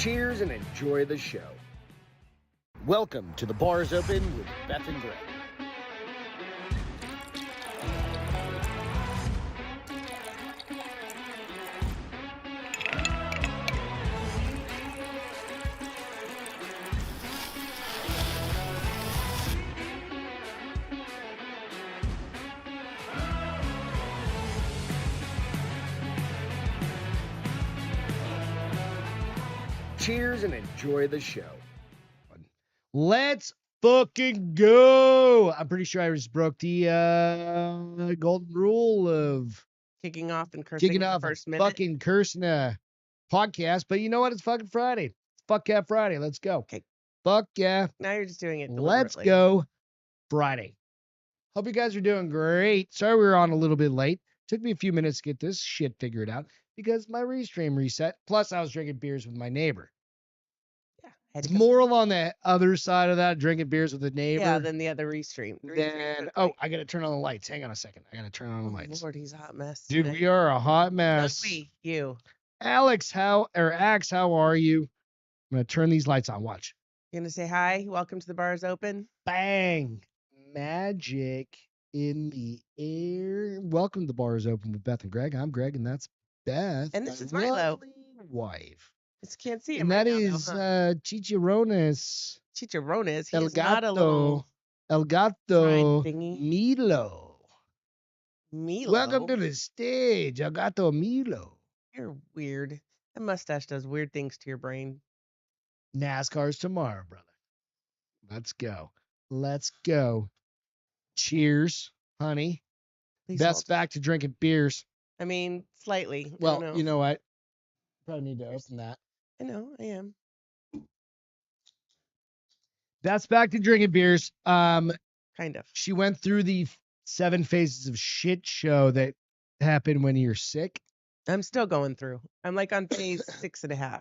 Cheers and enjoy the show. Welcome to The Bar is Open with Beth and Greg. Cheers and enjoy the show. Let's fucking go. I'm pretty sure I just broke the golden rule of Kicking off and cursing in the first minute. fucking cursing a podcast. But you know what? It's fucking Friday. It's Fuck Yeah Friday. Let's go. Okay. Fuck yeah. Now you're just doing it Let's deliberately. go Friday. Hope you guys are doing great. Sorry we were on a little bit late. Took me a few minutes to get this shit figured out because my restream reset. Plus, I was drinking beers with my neighbor. It's more on the other side of that, drinking beers with the neighbor. Yeah, than the other restream. Then, I got to turn on the lights. Hang on a second. I got to turn on the lights. Lord, he's a hot mess. Dude, today. we are a hot mess. You. Axe, how are you? I'm going to turn these lights on. Watch. You gonna say hi? Welcome to the Bar is Open. Bang. Magic in the air. Welcome to The Bar is Open with Beth and Greg. I'm Greg, and that's Beth. And this is my Milo. lovely wife. Just can't see him. And right that now, is though, huh? Chicharrones. Chicharrones. He El is not a little Gato fried thingy. Milo. Milo. Welcome to the stage, El Gato Milo. You're weird. That mustache does weird things to your brain. NASCAR's tomorrow, brother. Let's go. Let's go. Cheers, honey. Please Beth's hold. back to drinking beers. I mean, slightly. I Well, don't know. you know what? Probably need to open that. I know. I am. That's back to drinking beers. Kind of. She went through the 7 phases of shit show that happen when you're sick. I'm still going through. I'm like on phase 6.5.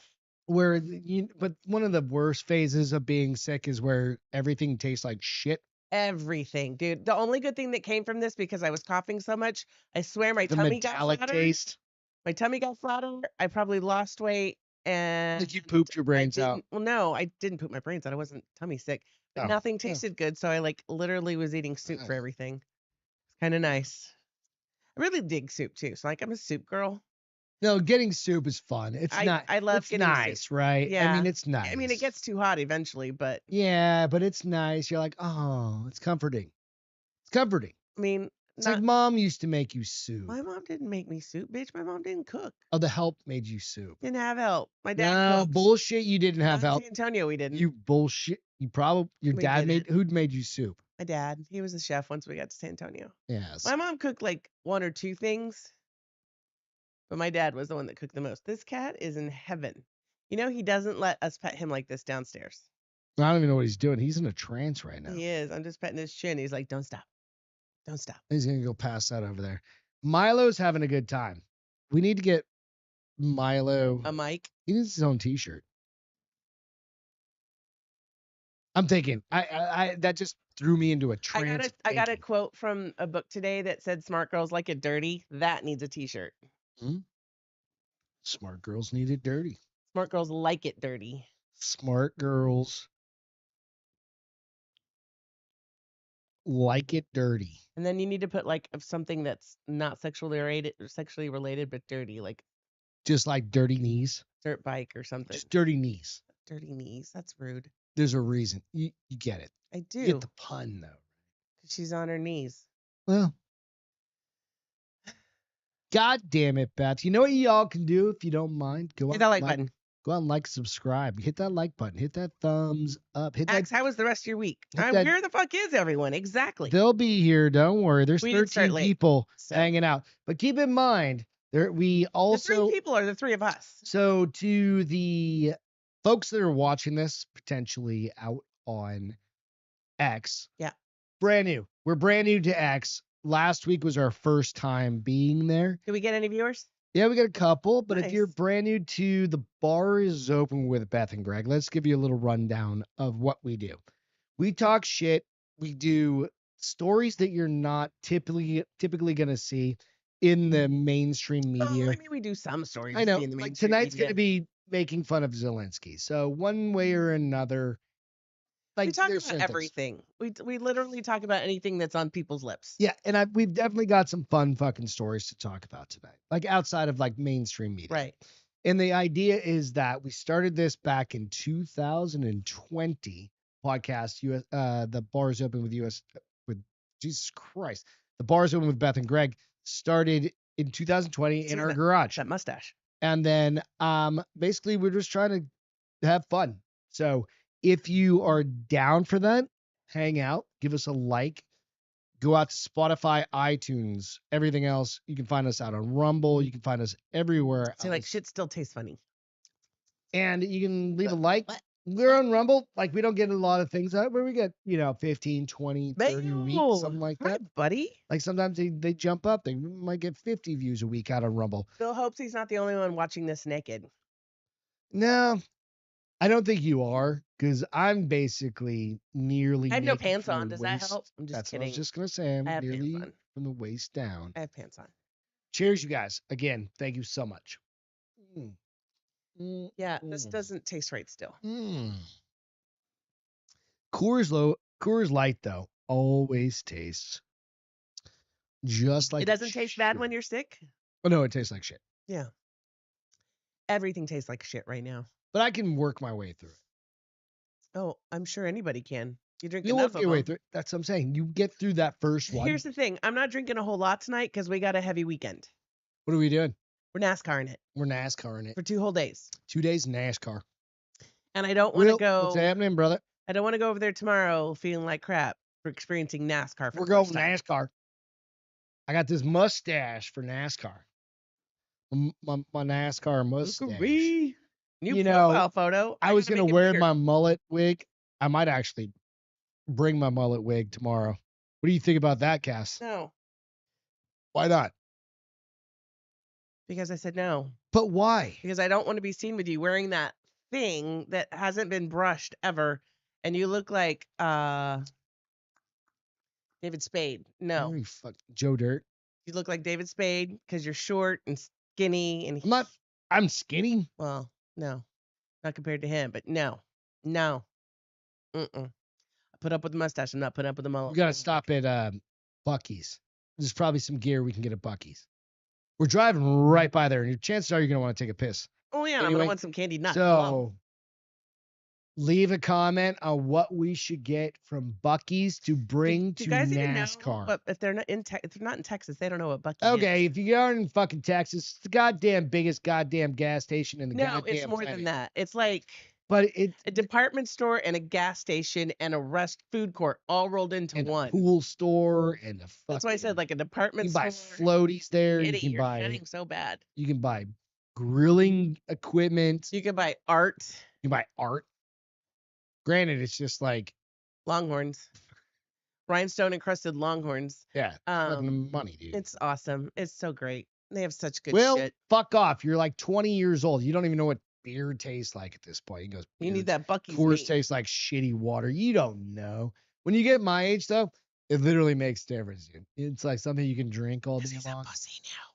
But one of the worst phases of being sick is where everything tastes like shit. Everything, dude. The only good thing that came from this, because I was coughing so much, I swear my The tummy got metallic flatter. taste. My tummy got flatter. I probably lost weight, and Like you pooped your brains I out. didn't- Well, no, I didn't poop my brains out. I wasn't tummy sick, but Oh, nothing oh. tasted good. So I like literally was eating soup for everything. It's kind of nice. I really dig soup too. So like I'm a soup girl. No, getting soup is fun. It's not. I love it's getting soup. nice, right? I Yeah. mean, it's nice. I mean, it gets too hot eventually, but Yeah, but it's nice. You're like, oh, it's comforting. It's comforting. I mean, It's like mom used to make you soup. my mom didn't make me soup, bitch. My mom didn't cook. Oh, the help made you soup. Didn't have help. My dad No, cooked. bullshit. You didn't have Not in help. San Antonio, we didn't. You bullshit. You probably your We dad made. didn't. Who'd made you soup? My dad, he was the chef once we got to San Antonio. Yes. My mom cooked like 1 or 2 things, but my dad was the one that cooked the most. This cat is in heaven. You know, he doesn't let us pet him like this downstairs. I don't even know what he's doing. He's in a trance right now. He is. I'm just petting his chin. He's like, don't stop. Don't stop. He's gonna go pass that over there. Milo's having a good time. We need to get Milo. A mic. He needs his own T-shirt. I'm thinking. I that just threw me into a trance. I got a quote from a book today that said smart girls like it dirty. That needs a t-shirt. Smart girls need it dirty. Smart girls like it dirty. Smart girls like it dirty. And then you need to put like of something that's not sexually related, but dirty, like Just like dirty knees. dirt bike or something. Just dirty knees. Dirty knees. That's rude. There's a reason. You get it. I do. You get the pun though. 'Cause she's on her knees. Well, God damn it, Beth. You know what y'all can do if you don't mind? Go Hit on that like button. Go on, like, subscribe. Hit that like button. Hit that thumbs up. Hit Max, that. how was the rest of your week? hit that- Where the fuck is everyone? Exactly. They'll be here. Don't worry. There's We did start 13 late, people so- hanging out. But keep in mind, we The also. 3 people are the 3 of us. So to the folks that are watching this potentially out on X. Yeah. Brand new. We're brand new to X. Last week was our first time being there. Did we get any viewers? Yeah, we got a couple, but if you're Nice. brand new to The Bar is Open with Beth and Greg, let's give you a little rundown of what we do. We talk shit. We do stories that you're not typically going to see in the mainstream Oh, media. I mean, we do some stories. I know. in the Like mainstream tonight's media. going to be making fun of Zelensky. So one way or another, like We talk there's about certain things. everything. We literally talk about anything that's on people's lips. Yeah, and we've definitely got some fun fucking stories to talk about tonight, like outside of like mainstream media. Right. And the idea is that we started this back in 2020 podcast. The Bars Open with Jesus Christ. The Bars Open with Beth and Greg started in 2020 in our garage. That mustache. And then basically we're just trying to have fun. So if you are down for that, hang out, give us a like, go out to Spotify, iTunes, everything else. You can find us out on Rumble. You can find us everywhere. So like shit still tastes funny. And you can leave a like. We're on Rumble. Like we don't get a lot of things out where we get, 15, 20, 30 a week, something like that. Right, buddy. Like sometimes they jump up. They might get 50 views a week out of Rumble. Phil hopes he's not the only one watching this naked. No, I don't think you are, because I'm basically nearly I have no naked pants from on. the Does that waist. help? I'm just That's kidding. what I was just gonna say. I'm I have nearly pants on. from the waist down. I have pants on. Cheers, you guys. Again, thank you so much. Yeah, this doesn't taste right still. Coors Light though always tastes just like It doesn't taste bad should. when you're sick? Oh no, it tastes like shit. Yeah. Everything tastes like shit right now. But I can work my way through it. Oh, I'm sure anybody can. You drink You enough work of your way them. through it. That's what I'm saying. You get through that first one. Here's the thing. I'm not drinking a whole lot tonight because we got a heavy weekend. What are we doing? We're NASCARing it We're NASCARing it. for 2 whole days. 2 days NASCAR. And I don't want to go. What's happening, brother? I don't want to go over there tomorrow feeling like crap for experiencing NASCAR. For We're the going first time. NASCAR. I got this mustache for NASCAR. My NASCAR mustache. Ooh-wee. New You know, profile photo. I was gotta gonna make it wear bigger. my mullet wig. I might actually bring my mullet wig tomorrow. What do you think about that, Cass? No, Why not? because I said no. But why? Because I don't want to be seen with you wearing that thing that hasn't been brushed ever, and you look like David Spade. No, Oh, you fuck Joe Dirt. you look like David Spade because you're short and skinny and I'm skinny. well, no, not compared to him, but no. I put up with the mustache. I'm not putting up with the mullet. We gotta stop at Bucky's. There's probably some gear we can get at Bucky's. We're driving right by there, and your chances are you're gonna want to take a piss. Oh yeah, I'm Anyway, gonna want some candied nuts. Hello. So leave a comment on what we should get from Bucky's to bring Do to you guys even know? NASCAR. But if they're not in Texas, they don't know what Bucky Okay, is. if you are in fucking Texas, it's the goddamn biggest goddamn gas station in the No, goddamn it's more planet. than that. It's like But it a department store and a gas station and a food court all rolled into and one. a pool store and a fucking. That's why I said like a you department can buy store. floaties there. Kitty, You can you're buy. shining so bad. You can buy grilling equipment. You can buy art, You can buy art. Granted, it's just like longhorns, rhinestone encrusted longhorns. yeah, fucking money, dude. It's awesome. It's so great. They have such good Well, shit. fuck off. You're like 20 years old. You don't even know what beer tastes like at this point. He goes, You need that Bucky's Coors meat. tastes like shitty water. You don't know. When you get my age, though, it literally makes a difference, dude. It's like something you can drink all day He's a long. pussy now.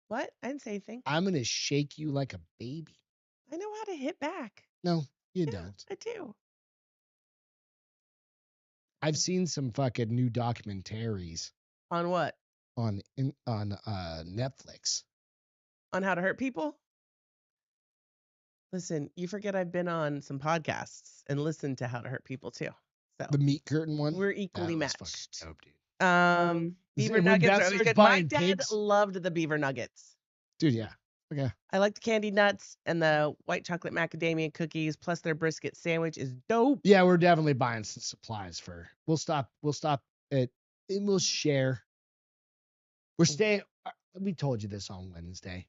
What? I didn't say anything. I'm gonna shake you like a baby. I know how to hit back. No, you Yeah, don't. I do. I've seen some fucking new documentaries On what? on Netflix. On how to hurt people? Listen, you forget I've been on some podcasts and listened to how to hurt people too. So The meat curtain one. we're equally That was fucking matched. dope, dude. Beaver when nuggets Beth are always starts good. My buying dad pigs- loved the beaver nuggets. Dude, yeah. Okay. I like the candy nuts and the white chocolate macadamia cookies, plus their brisket sandwich is dope. Yeah, we're definitely buying some supplies for. We'll stop it and we'll share. We're staying. We told you this on Wednesday.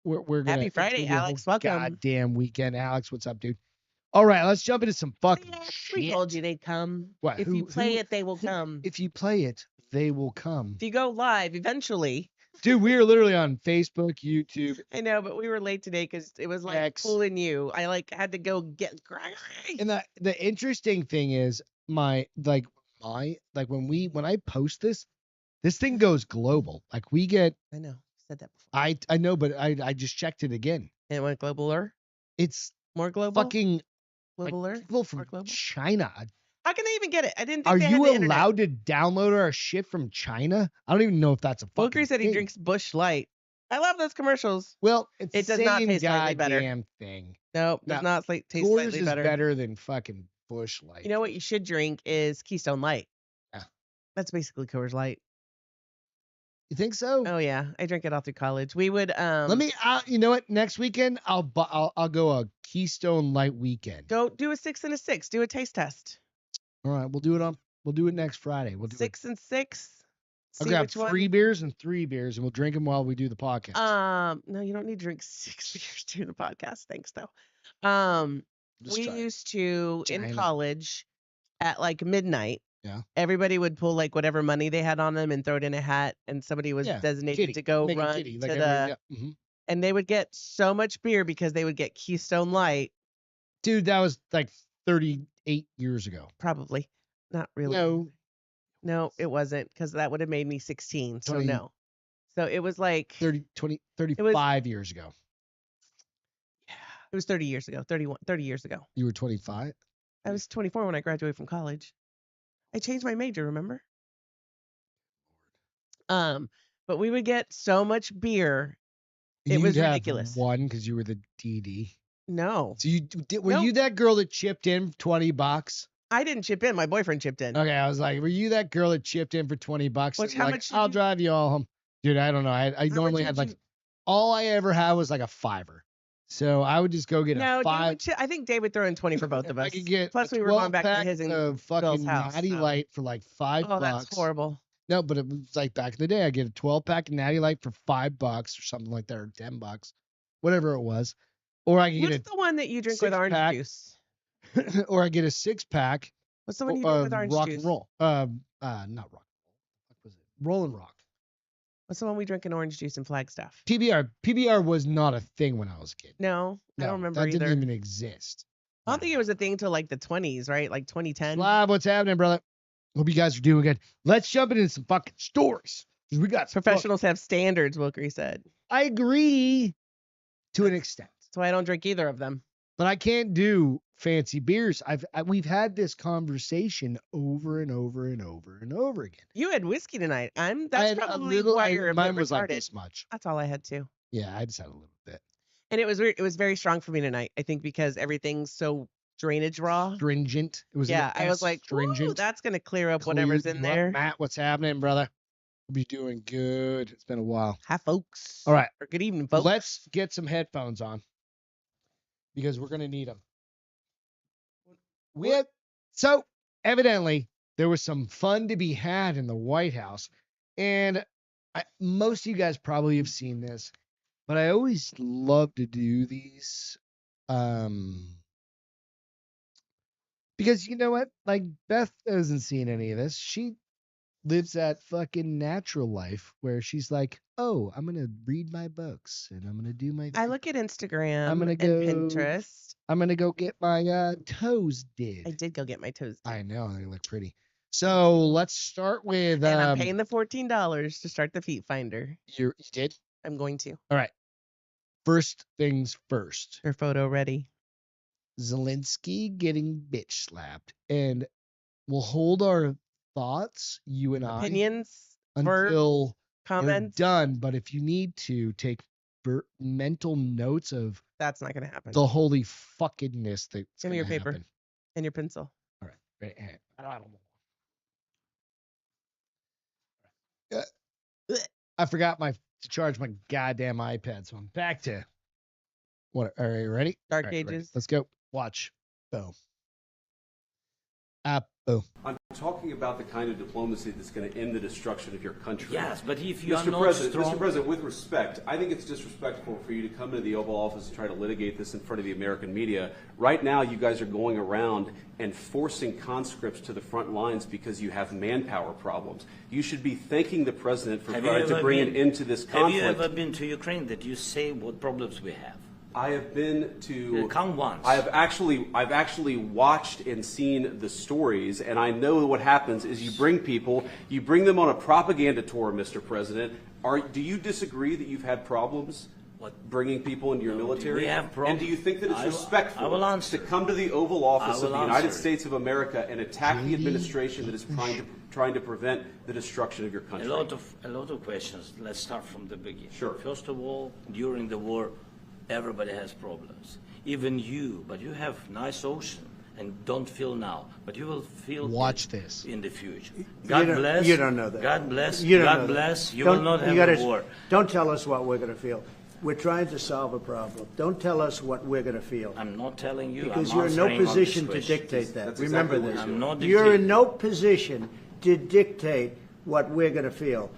We're gonna Happy it's gonna Friday, be a whole Alex. Welcome. Goddamn weekend, Alex. What's up, dude? All right, let's jump into some fucking Yes, shit. we told you they'd come. What, If who- you play who- it, they will come. If you play it, they will come. If you go live, eventually. Dude, we are literally on Facebook, YouTube, I know, but we were late today because it was like X. fooling you. I like had to go get Gregory. and the interesting thing is when I post this thing goes global. Like we get I know. Said that before. I know, but I just checked it again. And it went globaler. It's More global? fucking like Globaler? people More from global? China. How can they even get it? I didn't think Are they had you the internet. allowed to download our shit from China? I don't even know if that's a fucking Wilkery said he thing. drinks Bush Light. I love those commercials. Well, it's It the does not same taste slightly better. goddamn thing. Nope, does No, not taste Coors slightly is better. better than fucking Bush Light. You know what you should drink is Keystone Light. Yeah. That's basically Coors Light. You think so? Oh yeah, I drank it all through college. We would Let me. You know what? Next weekend, I'll go a Keystone Light weekend. go do a 6 and a 6. Do a taste test. All right, we'll do it next Friday. We'll do 6 and 6. I'll See grab which 3 one. beers and 3 beers, and we'll drink them while we do the podcast. No, you don't need to drink 6 beers to do the podcast. Thanks though. Just We try it. used to in China. college at like midnight. Yeah. Everybody would pull like whatever money they had on them and throw it in a hat, and somebody was designated Kitty. to go Make a run kitty, to like the. every- yeah, mhm. And they would get so much beer because they would get Keystone Light. Dude, that was like 38 years ago. Probably not really. No, it wasn't, because that would have made me 16. So 20 no. So it was like 35 years ago. it was 30 years ago. 30 years ago. You were 25? I was 24 when I graduated from college. I changed my major, remember? But we would get so much beer. It was You'd have ridiculous. one because you were the DD. No, So were Nope. you that girl that chipped in $20? I didn't chip in. My boyfriend chipped in. Okay, I was like, were you that girl that chipped in for $20? Which, and how like, much did I'll you- drive you all home. Dude, I don't know. I much normally did had like you- all I ever had was like a $5. So I would just go get No, a $5. I think Dave would throw in 20 for both of I us. could get Plus, a we were going back to 12-pack his and of fucking Bill's house. Natty so- Light for like $5. Oh, that's horrible. No, but it was like back in the day, I get a 12-pack of Natty Light for $5 or something like that, or $10, whatever it was. Or I could What's get the one that you drink with orange 6-pack. juice? or I get a 6-pack What's the one you drink with orange rock juice? and roll. Not rock. What was it? Roll and rock. What's the one we drink in orange juice and Flagstaff? PBR. PBR was not a thing when I was a kid. No, I No, don't remember that either. didn't even exist. I don't think it was a thing till like the 20s, right? Like 2010. Live, what's happening, brother? Hope you guys are doing good. Let's jump into some fucking stories. 'Cause we got some Professionals have standards, Wilkery said. I agree to an extent, That's why I don't drink either of them. but I can't do fancy beers. We've had this conversation over and over and over and over again. You had whiskey tonight. I That's had probably why you're a bit mine was like retarded. this much. That's all I had too. Yeah, I just had a little bit. And it was weird. It was very strong for me tonight. I think because everything's so drainage raw. Stringent. It was Yeah, I was like, stringent. "Ooh, that's gonna clear up whatever's Cleared in you up. there." Matt, what's happening, brother? Hope you're doing good. It's been a while. Hi, folks. All right, Or good evening, folks. let's get some headphones on because we're gonna need them. So evidently there was some fun to be had in the White House, and most of you guys probably have seen this, but I always love to do these, because you know what? Like Beth hasn't seen any of this. She lives that fucking natural life where she's like, oh, I'm gonna read my books and I'm gonna do my. I look at Instagram I'm gonna and go- Pinterest. I'm gonna go get my toes did. I did go get my toes did. I know they look pretty. So let's start with. And I'm paying the $14 to start the feet finder. You did. I'm going to. All right. First things first. Your photo ready. Zelensky getting bitch slapped, and we'll hold our thoughts, you and Opinions, I, verbs, until we're comments. done. But if you need to take mental notes of That's not gonna happen. the holy fuckingness that's Give me your gonna paper. happen. And your pencil. All right. Right. I forgot to charge my goddamn iPad, so I'm back to what? All right, ready? Dark All right, ready. Ages. Let's go. Watch. Boom. Boom. I'm talking about the kind of diplomacy that's going to end the destruction of your country. Yes, but if you are Mr. not President, strong... Mr. President, with respect, I think it's disrespectful for you to come into the Oval Office and try to litigate this in front of the American media. Right now, you guys are going around and forcing conscripts to the front lines because you have manpower problems. You should be thanking the President for trying to bring an end to this conflict. Have you ever been to Ukraine that you say what problems we have? I have been to. Come once. I've actually watched and seen the stories, and I know what happens is you bring them on a propaganda tour, Mr. President. Do you disagree that you've had problems bringing people into your military? We have and do you think that it's I respectful will answer. to come to the Oval Office I of the will United answer. States of America and attack the administration that is trying to prevent the destruction of your A country? lot of questions. Let's start from the beginning. Sure. First of all, during the war, everybody has problems. Even you, but you have nice ocean and don't feel now, but you will feel Watch it this. in the future. God bless. You don't know that. God bless. You don't know God that. bless. You Don't- will not have gotta- a war. Don't tell us what we're going to feel. We're trying to solve a problem. Don't tell us what we're going to feel. I'm not telling you. Because I'm you're in no answering on this position to question. dictate that. That's Remember exactly what this. I'm not You're dictating. in no position to dictate what we're going to feel.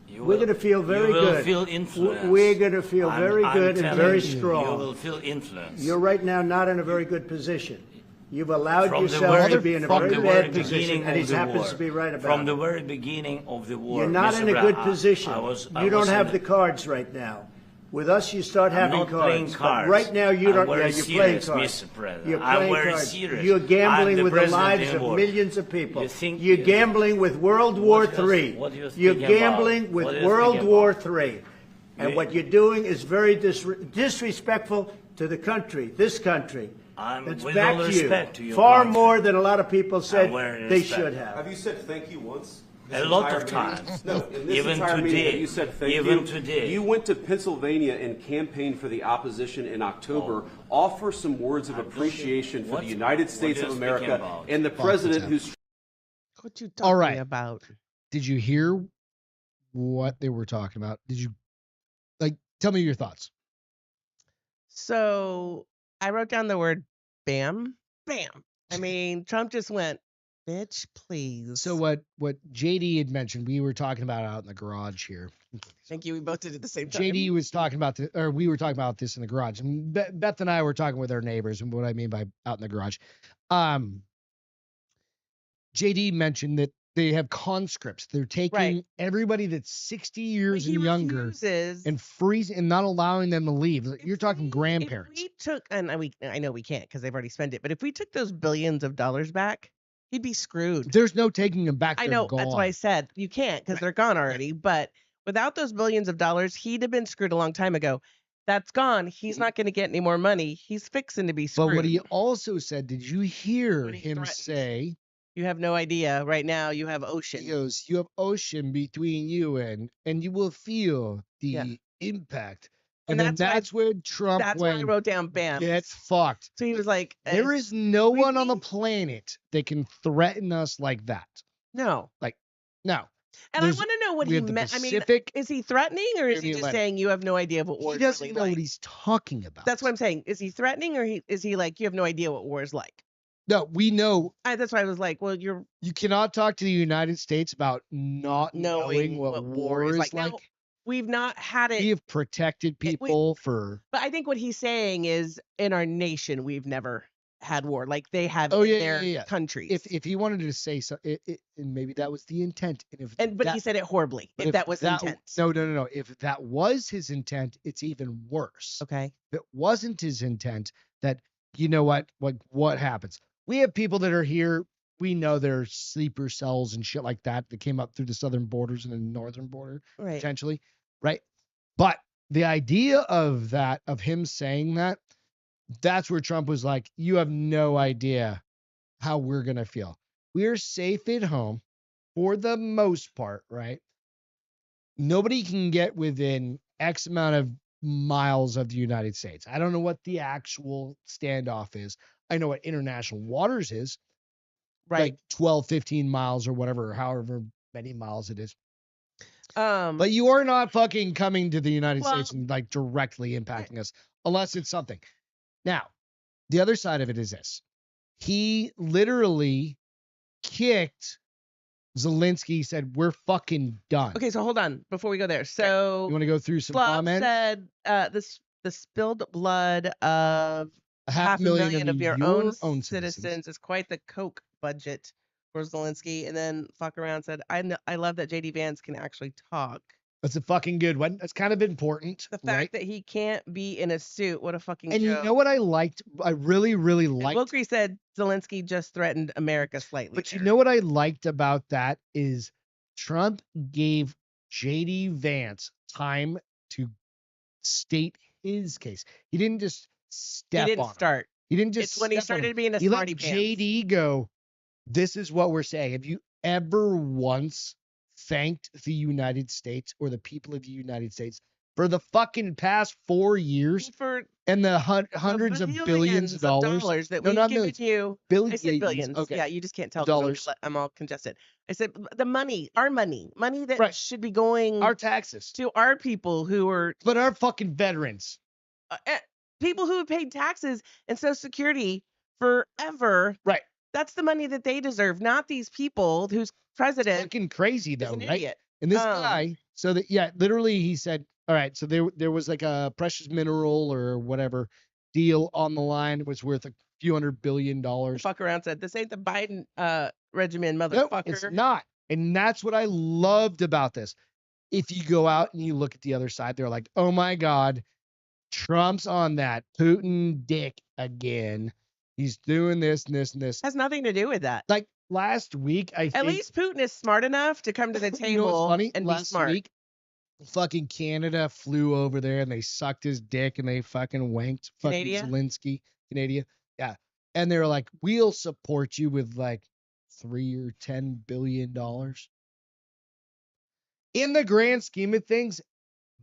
You We're will- going to feel very you will good. Feel influenced. We're going to feel I'm- very I'm good and telling very you, strong. You will feel influence. You're right now not in a very good position. You've allowed From the yourself very- to be in a from very the very bad position, beginning and he of the happens war. to be right about From it. the very beginning of the war. You're not Mr. in a Brown, good position. I You was don't have in the cards right now. With us, you start I'm having not playing cards. But cards. right now, you I'm don't. very You're playing serious, cards. Mr. President. You're I'm playing very cards. serious. You're gambling I'm with the president lives in of war. millions of people. You think- You're gambling with World War What you- III. what you You're thinking about? gambling with What are you World thinking War about? III. And You- what you're doing is very disrespectful to the country, this country. I'm- That's with back all to respect to you. your Far country. more than a lot of people said very they respect. should have. Have you said thank you once? A This lot entire of meeting? times. No, in this Even entire meeting, today. have you said thank Even you? today. You went to Pennsylvania and campaigned for the opposition in October. Offer some words of appreciation for the What- United what States you're of speaking America about? and the president who's What you All talking right. about? Did you hear what they were talking about? Did you tell me your thoughts? So I wrote down the word bam, bam. I mean, Trump just went, bitch, please. So what JD had mentioned, we were talking about out in the garage here. Thank you. We both did it at the same time. JD was talking about we were talking about this in the garage. And Beth and I were talking with our neighbors, and what I mean by out in the garage. JD mentioned that they have conscripts. They're taking Right. everybody that's 60 But years he and younger refuses. and freezing and not allowing them to leave. If You're talking we- grandparents. If we took, and I know we can't because they've already spent it, but if we took those billions of dollars back, he'd be screwed. There's no taking them back. I They're know. That's why I gone. said you can't because they're gone already. But without those billions of dollars, he'd have been screwed a long time ago. That's gone. He's not going to get any more money. He's fixing to be screwed. But what he also said, did you hear What he him threatened. say? You have no idea. Right now, you have ocean. He goes, "You have ocean between you and you will feel the Yeah. impact." And And then that's why- that's where Trump That's why I went, wrote down bam. "Get fucked." So he was like, There is no we one on the think- planet that can threaten us like that. no. No, And I There's- want to know what we he have the meant. I mean, Pacific. is he threatening or is and he the just Atlantic. saying you have no idea what war He is doesn't really know like? what he's talking about. That's what I'm saying. Is he threatening or is he like you have no idea what war is like? No, we know That's why I was like, well, you're you cannot talk to the United States about not knowing knowing what war is like. Now, we've not had We it, have protected we- people for. but I think what he's saying is in our nation we've never had war like they have Oh, in yeah, their yeah, yeah. countries. If he wanted to say so, and maybe that was the intent. But he said it horribly. but If that was intent. No. If that was his intent, it's even worse. Okay. If it wasn't his intent, that you know what happens? We have people that are here. We know they're sleeper cells and shit like that came up through the southern borders and the northern border Right. potentially, right? But the idea of him saying that, that's where Trump was like, "You have no idea how we're gonna feel. We're safe at home for the most part, right? Nobody can get within X amount of miles of the United States. I don't know what the actual standoff is. I know what international waters is, Right. like 12, 15 miles or whatever, however many miles it is. But you are not fucking coming to the United States Well- and like directly impacting us unless it's something. Now, the other side of it is this. He literally kicked Zelensky, said, "We're fucking done." okay, so hold on before we go there. So You want to go through some Slav comments? said the spilled blood of A half a million of your own citizens. citizens is quite the coke budget for Zelensky. And then fuck around said, I love that JD Vance can actually talk. That's a fucking good one. That's kind of important, The fact right? that he can't be in a suit, what a fucking And joke. you know what I liked? I really, really And liked. Wilkery said Zelensky just threatened America slightly. But you there. know what I liked about that is Trump gave JD Vance time to state his case. He didn't just step He didn't on him. start. He didn't just It's when he step on him. started being a He let smarty pants. JD go, this is what we're saying. Have you ever once thanked the United States or the people of the United States for the fucking past 4 years For and the hundreds of billions of dollars? that No, we've not given millions. you. I Billions. said billions. Okay. Yeah, you just can't tell Dollars. I'm all congested. I said the money, our money that Right. should be going Our taxes. to our people who are But our fucking veterans. people who have paid taxes and Social Security forever. Right. That's the money that they deserve, not these people whose president Fucking crazy is though, an right? idiot. And this guy, so that literally he said, all right, so there was like a precious mineral or whatever deal on the line. It was worth a few $100 billion. Fuck around said this ain't the Biden regimen, No, motherfucker. it's not. And that's what I loved about this. If you go out and you look at the other side, they're like, oh my God, Trump's on that Putin dick again. He's doing this and this and this. Has nothing to do with that. Like last week, I At think. least Putin is smart enough to come to the You know table what's funny? and be Last smart. week, fucking Canada flew over there and they sucked his dick and they fucking wanked fucking Canada? Zelensky. Canada. Yeah. And they were like, we'll support you with like $3 or $10 billion. In the grand scheme of things,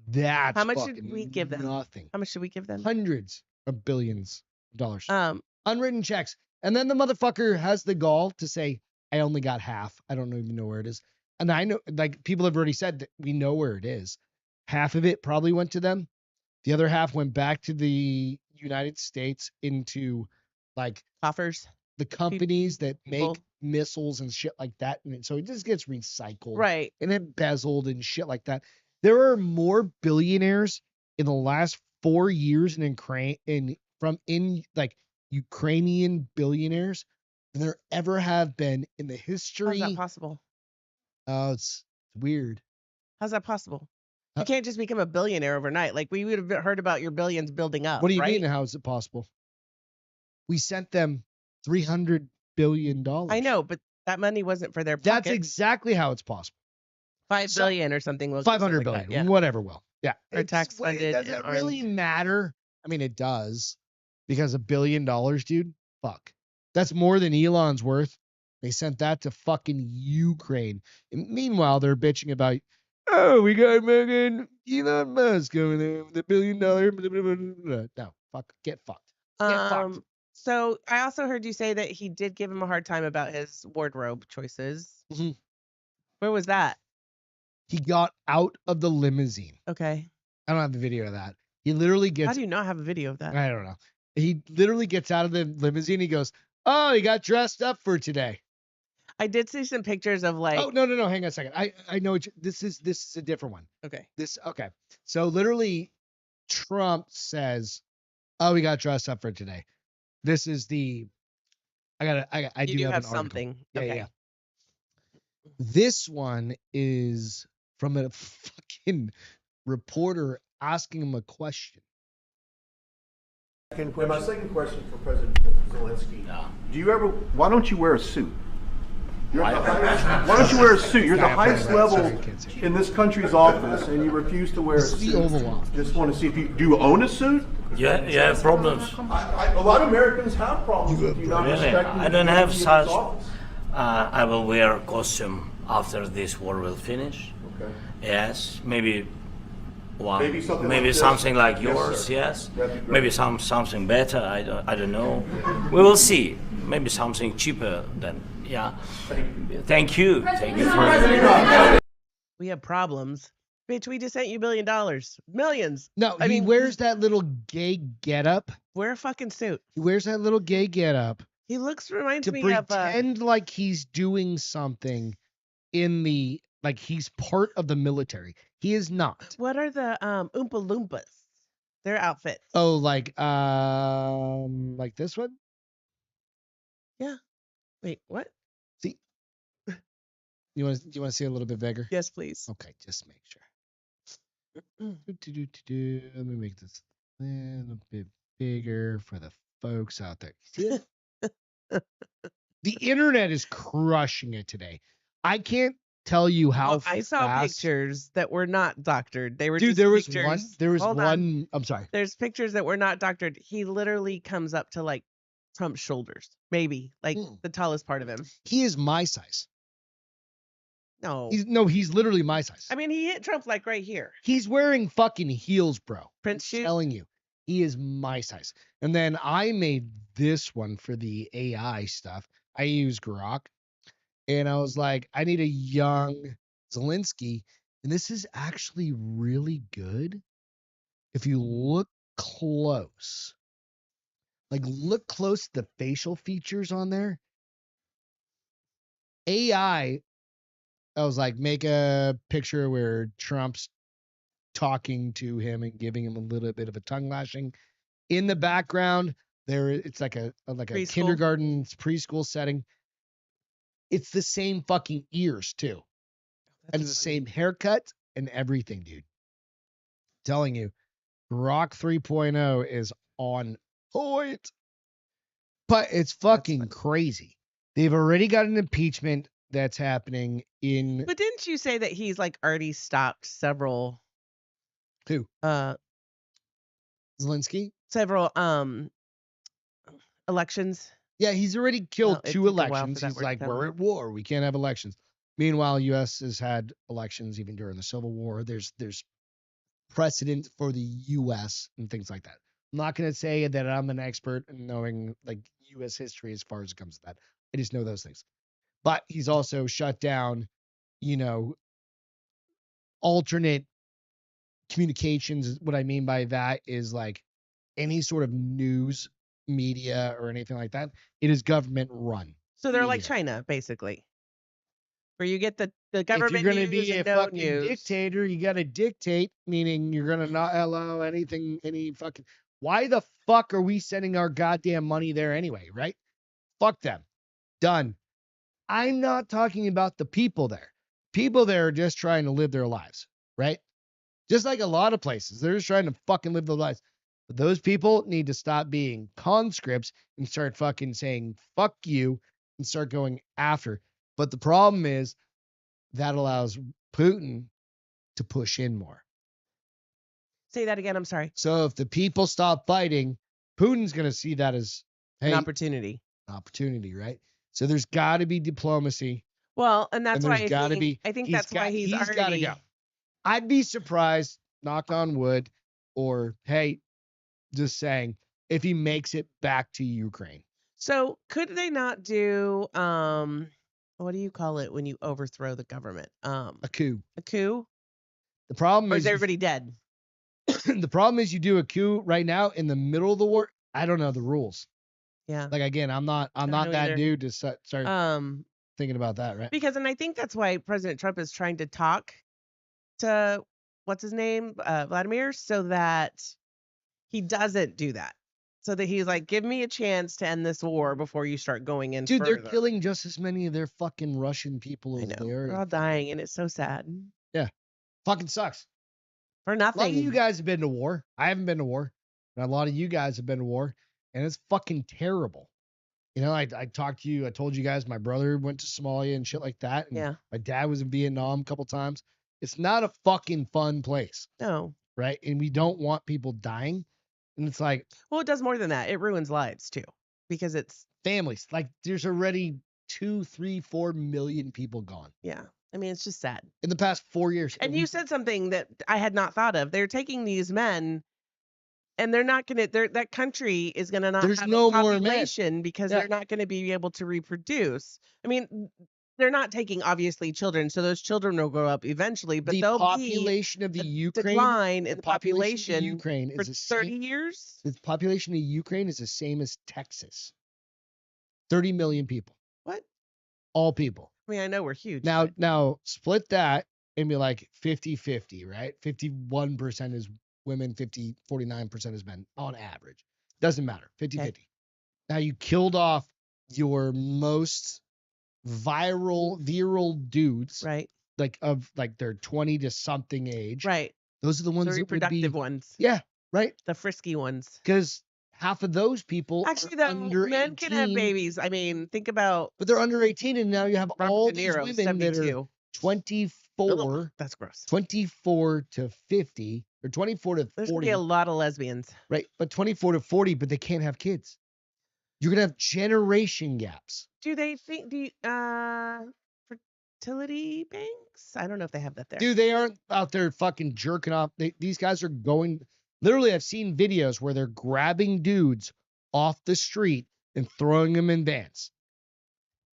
that's How much fucking did we give them? nothing. How much should we give them? Hundreds of billions of dollars. Um, Unwritten checks. And then the motherfucker has the gall to say, I only got half. I don't even know where it is. And I know, like, people have already said that we know where it is. Half of it probably went to them. The other half went back to the United States into, like, coffers. the companies that people. make missiles and shit like that. And so it just gets recycled Right. and embezzled and shit like that. There are more billionaires in the last 4 years in Ukrainian billionaires than there ever have been in the history. How's that possible? Oh, it's weird. How's that possible? Uh, You can't just become a billionaire overnight. Like we would have heard about your billions building up. What do you right? mean? How is it possible? We sent them $300 billion. I know, but that money wasn't for their pocket. That's exactly how it's possible. 5 billion or something. Was 500 something billion, like that, yeah. whatever will. Yeah. Or It's- tax funded Does and it really armed. matter? I mean, it does. Because $1 billion, dude, fuck. That's more than Elon's worth. They sent that to fucking Ukraine. And meanwhile, they're bitching about, oh, we got Megan Elon Musk over there with $1 billion. Blah, blah, blah, blah, blah. No, fuck, get fucked. Get fucked. So I also heard you say that he did give him a hard time about his wardrobe choices. Mhm. Where was that? He got out of the limousine. Okay. I don't have the video of that. He literally How gets, do you not have a video of that? I don't know. He literally gets out of the limousine. He goes, oh, he got dressed up for today. I did see some pictures of like. Oh, no. Hang on a second. I know this is a different one. Okay. Okay. So literally Trump says, oh, we got dressed up for today. This is the, I You do have have an article. something. Yeah, Okay. yeah. This one is from a fucking reporter asking him a question. Second And question. my second question for President Zelensky: do you ever? Why don't you wear a suit? Why don't you wear a suit? You're the highest level in this country's office, and you refuse to wear a This is the suit. Oval Office. Just want to see if you do. You own a suit? You have problems. A lot of Americans have problems with you not Really? respecting. I don't have the such. office. I will wear a costume after this war will finish. Okay. Yes, maybe one. Maybe something maybe like this? something like Yes, yours. sir. Yes. That'd be great. Maybe something better. I don't know. We will see. Maybe something cheaper than. Yeah. Thank you. Thank you for. We have problems. Bitch, we just sent you $1 billion. Millions. No, I he mean, wears that little gay getup. Wear a fucking suit. He wears that little gay getup He reminds to me of pretend like he's doing something in the, like he's part of the military. He is not. what are the Oompa Loompas? Their outfits. Oh, like this one? Wait, what? See, you want to see a little bit bigger? Yes, please. Okay, just make sure. Let me make this a little bit bigger for the folks out there. See it? The internet is crushing it today. I can't tell you how Well, I saw fast. pictures that were not doctored. They were Dude, just there was pictures. one. There was Hold on. one. I'm sorry. There's pictures that were not doctored. He literally comes up to like Trump's shoulders, maybe like the tallest part of him. He is my size. No, He's literally my size. I mean he hit Trump like right here. He's wearing fucking heels, bro. Prince I'm shoes. telling you, he is my size. And then I made this one for the AI stuff. I use Grok, and I was like, I need a young Zelensky, and this is actually really good. If you look close, like look close at the facial features on there. AI, I was like, make a picture where Trump's talking to him and giving him a little bit of a tongue lashing. In the background, it's like a Preschool. kindergarten preschool setting. It's the same fucking ears too. And it's the same haircut and everything, dude. Telling you, Grok 3.0 is on point. But it's fucking crazy. They've already got an impeachment that's happening in But didn't you say that he's like already stopped several who? Zelensky? Several elections? Yeah, he's already killed Well, it 2 took a while for elections. that He's word to like, come we're out. at war. We can't have elections. Meanwhile, U.S. has had elections even during the Civil War. There's precedent for the U.S. and things like that. I'm not going to say that I'm an expert in knowing like U.S. history as far as it comes to that. I just know those things. But he's also shut down, alternate communications. What I mean by that is like any sort of news media or anything like that. It is government run. So they're like media. China, basically, where you get the If government you're going to news be a and no fucking news. dictator, you got to dictate, meaning you're going to not allow anything, any fucking. Why the fuck are we sending our goddamn money there anyway, right? Fuck them. Done. I'm not talking about the people there. People there are just trying to live their lives, right? Just like a lot of places, they're just trying to fucking live their lives. But those people need to stop being conscripts and start fucking saying fuck you and start going after. But the problem is that allows Putin to push in more. Say that again. I'm sorry. So if the people stop fighting, Putin's going to see that as An opportunity. opportunity, right? So there's got to be diplomacy. Well, and that's And why there's gotta be- I think he's that's why got- he's he's gotta already. go. I'd be surprised, knock on wood, or hey, just saying, if he makes it back to Ukraine. So could they not do what do you call it when you overthrow the government? A coup. A coup? The problem Or is is everybody dead? the problem is you do a coup right now in the middle of the war. I don't know the rules. Yeah. Like again, I'm not don't that know either. dude to start thinking about that, right? Because, and I think that's why President Trump is trying to talk to what's his name, Vladimir, so that he doesn't do that. So that he's like, give me a chance to end this war before you start going in. Dude, further. they're killing just as many of their fucking Russian people I as know. they are. They're all dying, and it's so sad Fucking sucks. for A lot of nothing. you guys have been to war. I haven't been to war. And a lot of you guys have been to war. And it's fucking terrible. I talked to you. I told you guys my brother went to Somalia and shit like that. And Yeah. my dad was in Vietnam a couple times. It's not a fucking fun place, No. right? And we don't want people dying. And it's like Well, it does more than that. It ruins lives too, because it's families. Like there's already 2, 3, 4 million people gone yeah. I mean, it's just sad. in the past 4 years. And you said something that I had not thought of. They're taking these men, and they're not going to. That country is going to not There's have no a more men. population because Yeah. they're not going to be able to reproduce. I mean, they're not taking obviously children, so those children will grow up eventually, but the they'll population of the be Ukraine, decline in the of population Ukraine for is the 30 same. years. The population of Ukraine is the same as Texas. 30 million people, What? all people. I mean, I know we're huge. Now, but- now split that and be like 50-50, right? 51% is women, 49% is men on average. Doesn't matter. 50-50. Now you killed off your most viral dudes, right, like they're 20 to something age. right. Those are the ones The that would reproductive be, ones, yeah, right? the frisky ones. Because half of those people Actually, are though, under men 18, can have babies. I mean, think about but they're under 18, and now you have Robert all De these Niro, women that are 72. 24, That's gross. 24 to 50, or 24 to There's gonna 40. be a lot of lesbians. Right, but 24 to 40, but they can't have kids. You're gonna have generation gaps. Do they think fertility banks? I don't know if they have that there. Dude, they aren't out there fucking jerking off. These guys are going. Literally, I've seen videos where they're grabbing dudes off the street and throwing them in vans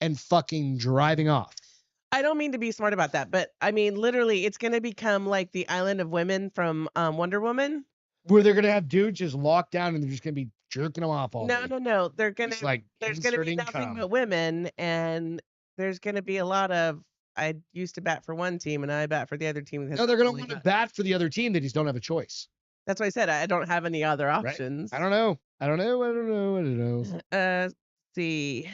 and fucking driving off. I don't mean to be smart about that, but I mean, literally, it's going to become like the Island of Women from Wonder Woman. Where they're gonna have dudes just locked down and they're just gonna be jerking them off all day. No. They're gonna It's like there's gonna be inserting nothing cum. but women, and there's gonna be a lot of. I used to bat for one team, and I bat for the other team. No, they're gonna want to bat for the other team. They just don't have a choice. That's why I said I don't have any other Right? options. I don't know. Let's see.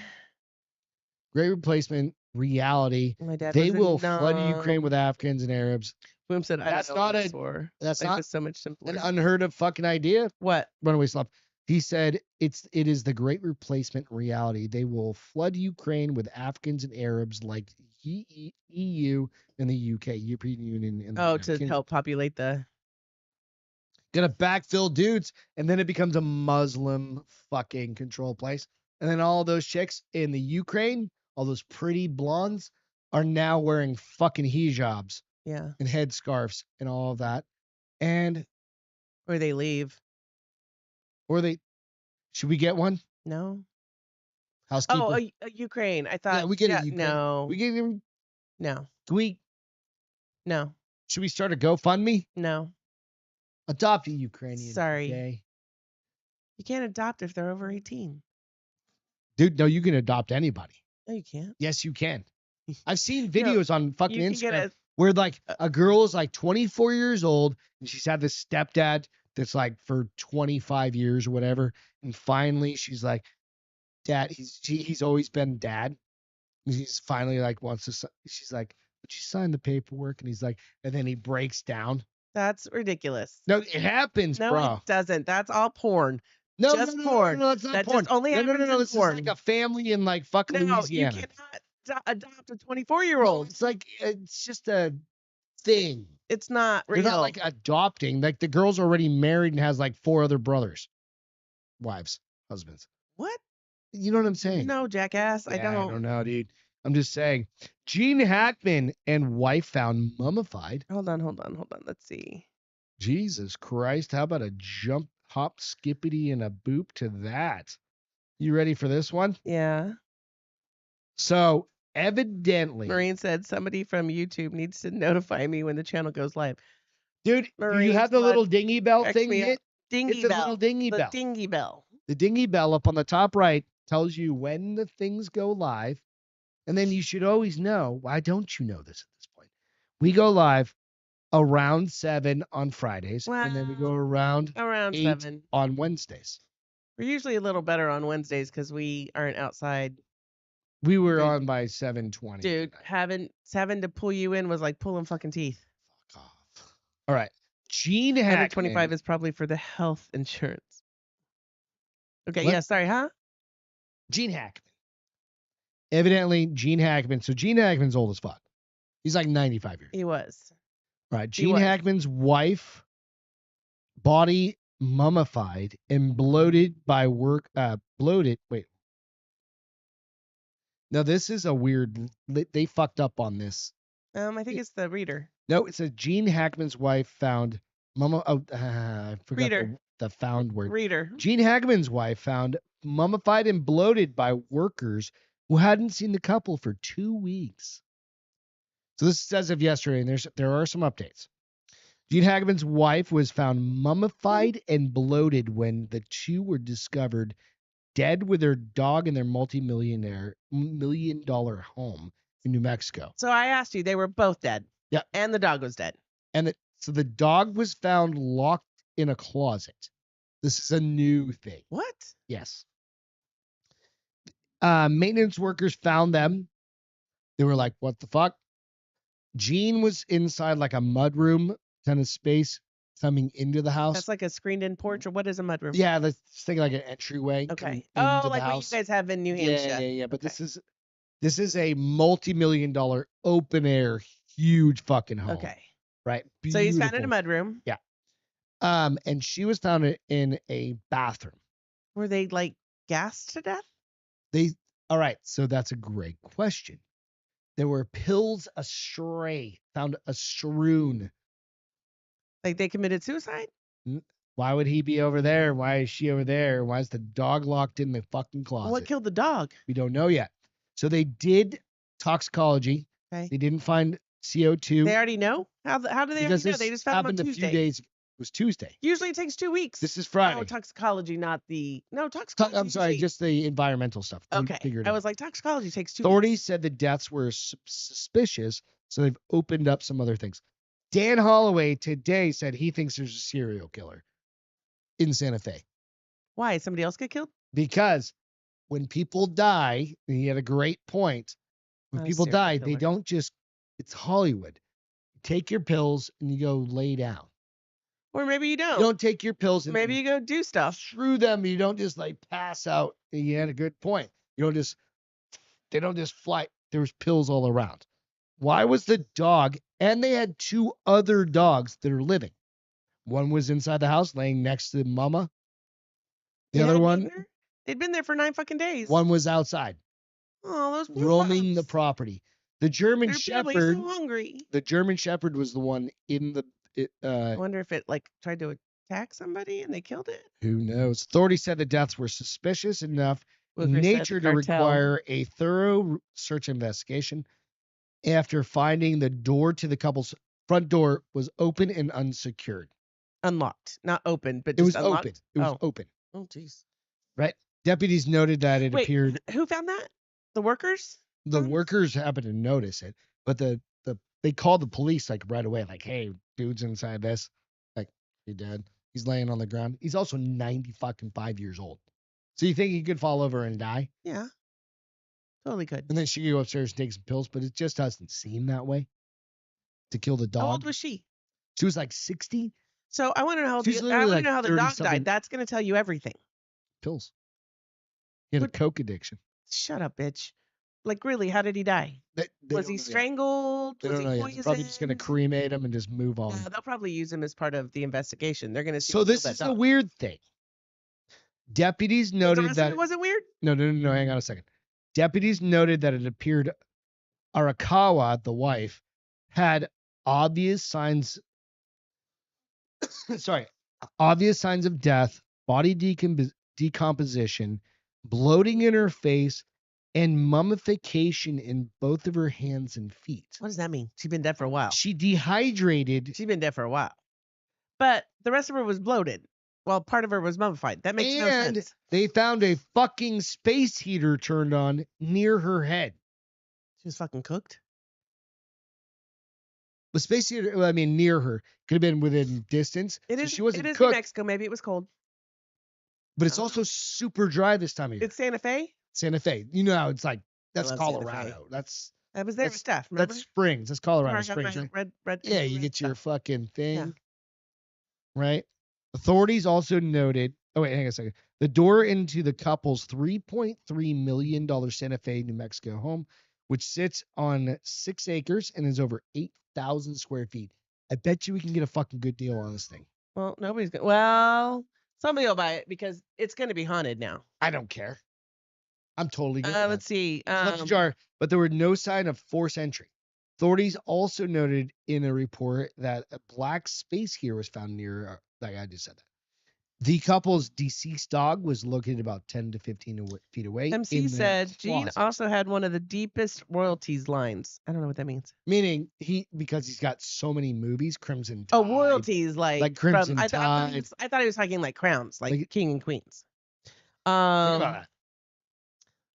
Great replacement reality. My dad They was will a flood no. Ukraine with Afghans and Arabs. Boom said, I That's don't know not what a- it's for. That's Life not is so much simpler. an unheard of fucking idea. What? Runaway slump. He said it is the great replacement reality. They will flood Ukraine with Afghans and Arabs like EU and the UK, European Union. And the Oh, United to Kingdom. help populate the. Gonna backfill dudes, and then it becomes a Muslim fucking control place. And then all those chicks in the Ukraine, all those pretty blondes, are now wearing fucking hijabs Yeah. and headscarves and all of that. And Or they leave. should we get one? No. Housekeeper. Oh, a Ukraine. I thought. we get a Ukraine. No. We get No. no. No. Should we start a GoFundMe? No. Adopt a Ukrainian. Sorry. Okay? You can't adopt if they're over 18. Dude, no, you can adopt anybody. No, you can't. Yes, you can. I've seen videos on fucking You can Instagram get where like a girl is like 24 years old and she's had this stepdad that's like for 25 years or whatever. And finally she's like, Dad, he's always been dad. And he's finally like she's like, would you sign the paperwork? And he's like, and then he breaks down. That's ridiculous. No, it happens, No, bro. it doesn't. That's all porn. No, just no, porn. No, it's not That porn. just only no, happens in This porn. is like a family in like fucking No, Louisiana. you cannot adopt a 24-year-old. It's like it's just a thing. It's not real. You're not like adopting. Like the girl's already married and has like 4 other brothers, wives, husbands. What? You know what I'm saying? No, jackass. I Yeah, don't. I don't know, dude. I'm just saying. Gene Hackman and wife found mummified. Hold on. Let's see. Jesus Christ. How about a jump, hop, skippity, and a boop to that? You ready for this one? Yeah. So evidently, Maureen said somebody from YouTube needs to notify me when the channel goes live. dude, do you Maureen's have the blood little dingy bell cracks thing me up. hit? Dingy It's a bell. little dingy The bell. dingy bell. The dingy bell up on the top right tells you when the things go live. And then you should always know, why don't you know this at this point? We go live around 7 on Fridays, and then we go around Around 8 7. on Wednesdays. We're usually a little better on Wednesdays because we aren't outside. We were Dude. on by 7:20. Dude, having to pull you in was like pulling fucking teeth. Fuck off. All right. Gene Hackman. 125 is probably for the health insurance. Okay, What? yeah, sorry, huh? Gene Hackman. Evidently, Gene Hackman. So Gene Hackman's old as fuck. He's like 95 years. He was. All right. He Gene was. Hackman's wife, body mummified and bloated by work. Bloated. Wait. Now, this is a weird. They fucked up on this. I think it's the reader. No, it says Gene Hackman's wife found I forgot Reader. the found word. Reader. Gene Hackman's wife found mummified and bloated by workers who hadn't seen the couple for 2 weeks. So this is as of yesterday, and there are some updates. Gene Hackman's wife was found mummified and bloated when the two were discovered dead with their dog in their $multi-million home in New Mexico. So I asked you, they were both dead. Yeah. And the dog was dead. And so the dog was found locked in a closet. This is a new thing. What? Yes. Maintenance workers found them. They were like, what the fuck? Gene was inside like a mudroom kind of space coming into the house. That's like a screened-in porch, or what is a mudroom? Yeah, let's think like an entryway. Okay. coming Oh, into like the what house. you guys have in New Hampshire. Yeah. But Okay. this is a multi-million-dollar open air huge fucking home. Okay. Right. So he's found in a Beautiful. mudroom. Yeah. And she was found in a bathroom. Were they like gassed to death? All right. So that's a great question. There were pills found strewn. Like they committed suicide? Why would he be over there? Why is she over there? Why is the dog locked in the fucking closet? What killed the dog? We don't know yet. So they did toxicology. Okay. They didn't find CO2. They already know? How do they already know? because They this just found him on happened a Tuesday. few days. It was Tuesday. Usually it takes 2 weeks. This is Friday. Oh, toxicology, not the toxicology. I'm sorry, usually- just the environmental stuff. They okay. figured it I out. was like, toxicology takes 2 weeks. Authorities said the deaths were suspicious, so they've opened up some other things. Dan Holloway today said he thinks there's a serial killer in Santa Fe Why? Somebody else get killed? because when people die, and he had a great point. When Not a people serial die, they killer. don't just. It's Hollywood. You take your pills and you go lay down. Or maybe you don't. You don't take your pills and Maybe you go do stuff. through them. You don't just like pass out. And you had a good point. You don't just. They don't just fly. There was pills all around. Why was the dog? And they had 2 other dogs that are living. One was inside the house, laying next to Mama. The They other hadn't one, been there? They'd been there for 9 fucking days. one was outside, Oh, those poor roaming the pups. property. The German They're probably Shepherd. so hungry. The German Shepherd was the one in the. I wonder if it like tried to attack somebody and they killed it. Who knows? Authorities said the deaths were suspicious enough in Wilker said nature to cartel. require a thorough search investigation. After finding the door to the couple's front door was open and unsecured. Unlocked, not open, but It was just unlocked. open. It was oh. open. Oh, jeez. Right. Deputies noted that it Wait, appeared who found that? The workers? the Found it? workers happened to notice it, but they called the police like right away, like, hey, dude's inside this. Like, he dead. He's laying on the ground. He's also 95 years old. So you think he could fall over and die? Yeah. Totally could. And then she could go upstairs and take some pills, but it just doesn't seem that way. To kill the How old dog. was she? She was like 60 So I want to know how She's the, I literally want to like know how the 30 dog something. died. That's going to tell you everything. pills. He had a What- coke addiction. Shut up, bitch. Like really, how did he die? They Was don't he know yet. strangled? They Was don't he know yet. poisoned? They're probably just going to cremate him and just move on. They'll probably use him as part of the investigation. They're going to see. So what killed this that is a dog. weird thing. Deputies The noted rest of that it wasn't weird. no, hang on a second. Deputies noted that it appeared Arakawa, the wife, had obvious signs obvious signs of death, body decomposition, bloating in her face, and mummification in both of her hands and feet. What does that mean? She's been dead for a while. She dehydrated She's been dead for a while. But the rest of her was bloated. Well, part of her was mummified. That makes no and sense. they found a fucking space heater turned on near her head. She was fucking cooked. The space heater, well, I mean, near her. Could have been within distance. It so is. she wasn't It is New cooked, Mexico. Maybe it was cold. but it's I don't also super dry this time of year. It's Santa Fe. Santa Fe. You know how it's like, that's love Santa Fe. Colorado. That's I was there That's- with Steph. Remember? that's Springs. That's Colorado Where I got Springs, my right? red. Yeah, you red get your stuff. fucking thing. Yeah. Right? Authorities also noted, oh wait, hang on a second. The door into the couple's $3.3 million Santa Fe, New Mexico home, which sits on 6 acres and is over 8,000 square feet. I bet you we can get a fucking good deal on this thing. Well, nobody's going. Well, somebody will buy it because it's going to be haunted now. I don't care. I'm totally good. with that. Let's see. Left ajar, but there were no sign of forced entry. Authorities also noted in a report that a black space heater was found near. Like I just said that. The couple's deceased dog was located about 10 to 15 feet away. MC in the said Gene closet. also had one of the deepest royalties lines. I don't know what that means. Meaning because he's got so many movies, Crimson Oh, Tide. royalties like Crimson I thought Tide. I thought he was talking like crowns, like king and queens. Think about that.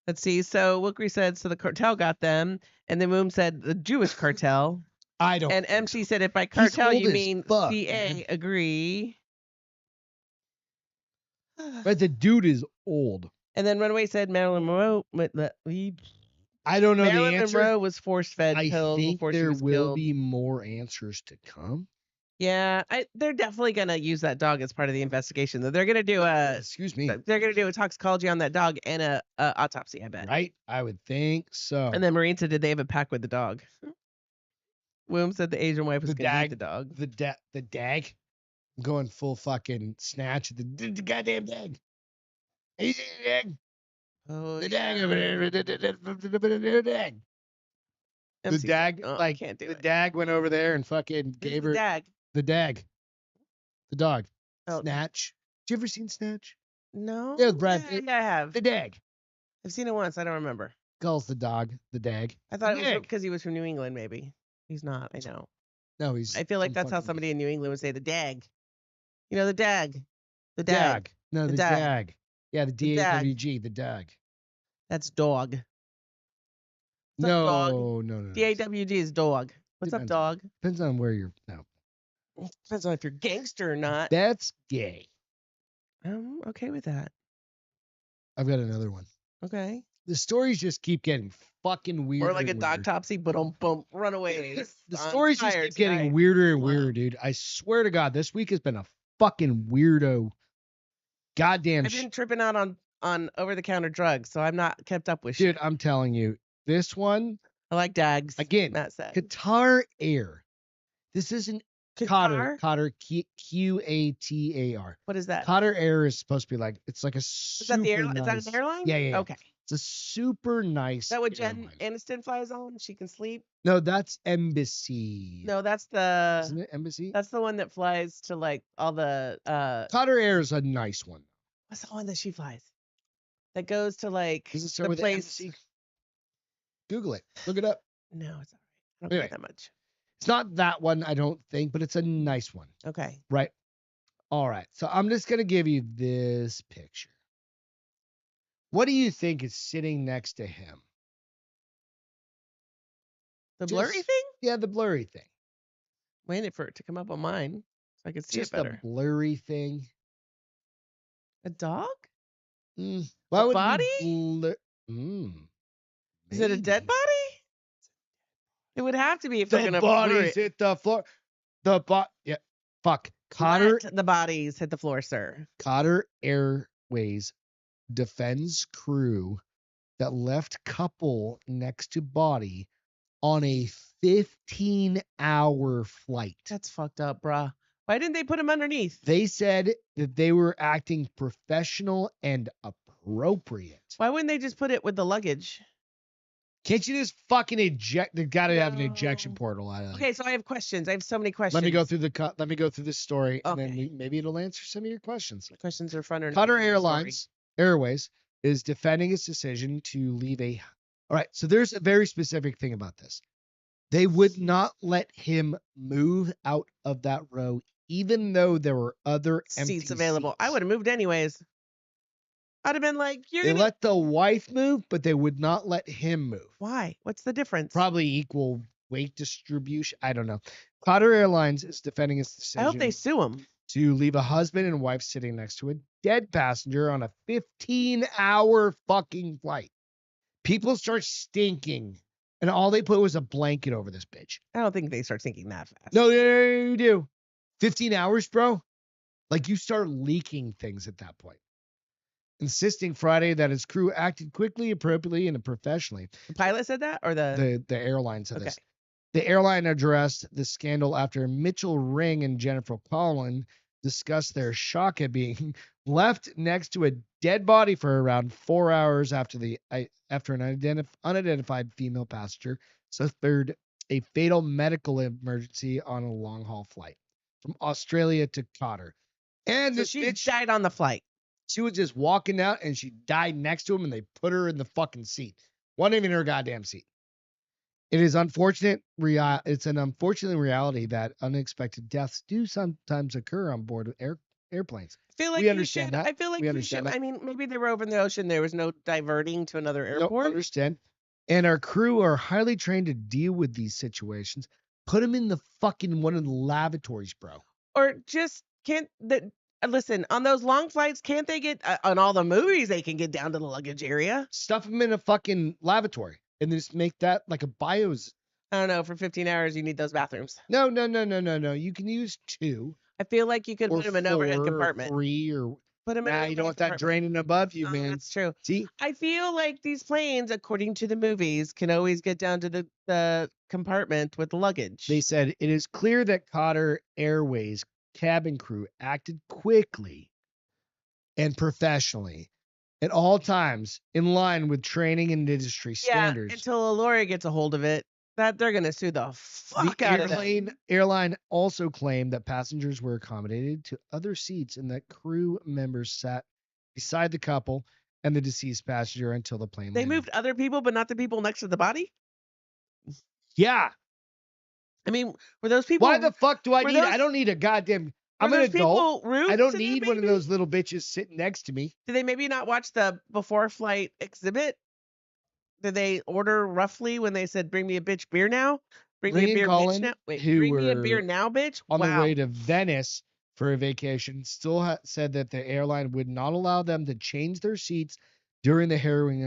Let's see. So Wilkery said, so the cartel got them, and then Moom said the Jewish cartel, I don't. and think MC so. said if by He's cartel old you as mean fuck, CA, man. agree. But the dude is old. And then Runaway said Marilyn Monroe. I don't know Marilyn the answer. Monroe was force fed I pills think before she there was will killed. be more answers to come. Yeah, they're definitely gonna use that dog as part of the investigation. Though they're gonna do a Excuse me. they're gonna do a toxicology on that dog and a autopsy. I bet. Right? I would think so. And then Marine said, did they have a pack with the dog? William said the Asian wife was The going to eat dag. the dog. The dag. I'm going full fucking snatch. The goddamn dag. He's the dag. Oh, The dag over there. The dag. The MC dag, oh, like, can't do the it. dag went over there and fucking Who's gave the her dag. the dag. The dog. Oh. Snatch. Did you ever seen Snatch? No. Yeah, with Brad Yeah, Pitt. yeah, I have. The dag. I've seen it once. I don't remember. Calls the dog the dag. I thought The it was dag. because he was from New England. Maybe he's not. I know. No, he's. I feel like some that's how fucking somebody in New England would say the dag. You know, the dag. The dag. dag. No, The the dag. dag. Yeah, the The dag. DAWG, the dag. That's dog. What's up, dog? No. DAWG is dog. What's up, Depends. dog? Depends on where you're. No, Depends on if you're gangster or not. that's gay. I'm okay with that. I've got another one. Okay. The stories just keep getting fucking weird. Or like a dog topsy, boom, runaways. The I'm stories just tired keep getting tonight. weirder and Wow. weirder, dude. I swear to God, this week has been a fucking weirdo. Goddamn I've been tripping out on over-the-counter drugs, so I'm not kept up with dude. shit. I'm telling you, this one I like dags. again. Matt said. Qatar Air. This isn't Qatar? Qatar QATAR. What is that? Qatar Air is supposed to be like it's like a Is super that the airline? nice. Is that an airline? Yeah. Okay. It's a super nice. Is that what Jen airline. Aniston flies on? She can sleep? No, that's Embassy. No, that's Isn't it Embassy? that's the one that flies to like all the Qatar Air is a nice one. what's the one that she flies? That goes to like Does it start the with place. Embassy? Google it. Look it up. No, it's all right. I don't Anyway. care that much. It's not that one, I don't think, but it's a nice one. Okay. Right. All right. So I'm just going to give you this picture. What do you think is sitting next to him? The blurry Just- thing? Yeah, the blurry thing. Waiting for it to come up on mine so I can see Just it better. a blurry thing. A dog? Why A would it be body? Is it a dead maybe. body? It would have to be if they're The gonna blur bodies it. hit the floor. Yeah. Fuck. Qatar Let the bodies hit the floor, sir. Qatar Airways defends crew that left couple next to body on a 15-hour flight. That's fucked up, bruh. Why didn't they put him underneath? They said that they were acting professional and appropriate. Why wouldn't they just put it with the luggage? Can't you just fucking eject? They got to have an ejection No. portal out of it. Okay, so I have questions. I have so many questions. Let me go through let me go through this story, and then Okay. maybe it'll answer some of your questions. My questions are funner. Qatar Airways is defending its decision to leave a. All right, so there's a very specific thing about this. They would not let him move out of that row, even though there were other empty seats available. seats. I would have moved anyways. I'd have been like, "You're They gonna." let the wife move, but they would not let him move. Why? What's the difference? Probably equal weight distribution. I don't know. Qatar Airlines is defending its decision I hope they sue him. to leave a husband and wife sitting next to a dead passenger on a 15-hour fucking flight. People start stinking, and all they put was a blanket over this bitch. I don't think they start thinking that fast. No, you do. 15 hours, bro? Like, you start leaking things at that point. Insisting Friday that his crew acted quickly, appropriately, and professionally. The pilot said that, or the The airline said this. Okay. The airline addressed the scandal after Mitchell Ring and Jennifer Collin discussed their shock at being left next to a dead body for around 4 hours after an unidentified female passenger suffered a fatal medical emergency on a long-haul flight from Australia to Qatar. And So this she bitch, died on the flight. she was just walking out and she died next to him and they put her in the fucking seat. Wasn't even her goddamn seat. It is unfortunate. It's an unfortunate reality that unexpected deaths do sometimes occur on board of airplanes. I feel like We you understand should. that. I feel like We you understand should. that. I mean, maybe they were over in the ocean. There was no diverting to another Nope, airport. understand. And our crew are highly trained to deal with these situations. Put them in the fucking one of the lavatories, bro. Or just can't that. Listen, on those long flights, can't they get on all the movies? They can get down to the luggage area. Stuff them in a fucking lavatory and just make that like a bios. I don't know. For 15 hours, you need those bathrooms. No. You can use 2 I feel like you could or put them in an overhead 4 or compartment. 3 or Put them in. Nah, an you don't want overnight that compartment. draining above you, Oh, man. that's true. See, I feel like these planes, according to the movies, can always get down to the compartment with luggage. they said it is clear that Qatar Airways cabin crew acted quickly and professionally at all times in line with training and industry standards. Until a lawyer gets a hold of it, that they're gonna sue the fuck out of them. Airline also claimed that passengers were accommodated to other seats and that crew members sat beside the couple and the deceased passenger until the plane They landed. moved other people, but not the people next to the body. Yeah. I mean, were those people? Why the fuck do I were need? those- I don't need a goddamn. I'm were an those adult. people rude I don't to them, need one of maybe? those little bitches sitting next to me. Did they maybe not watch the before flight exhibit? Did they order roughly when they said, "Bring me a bitch beer now"? Bring me Ring a and beer, Colin, bitch now. Wait, who bring me a were beer now, bitch. On Wow. the way to Venice for a vacation, still said that the airline would not allow them to change their seats during the harrowing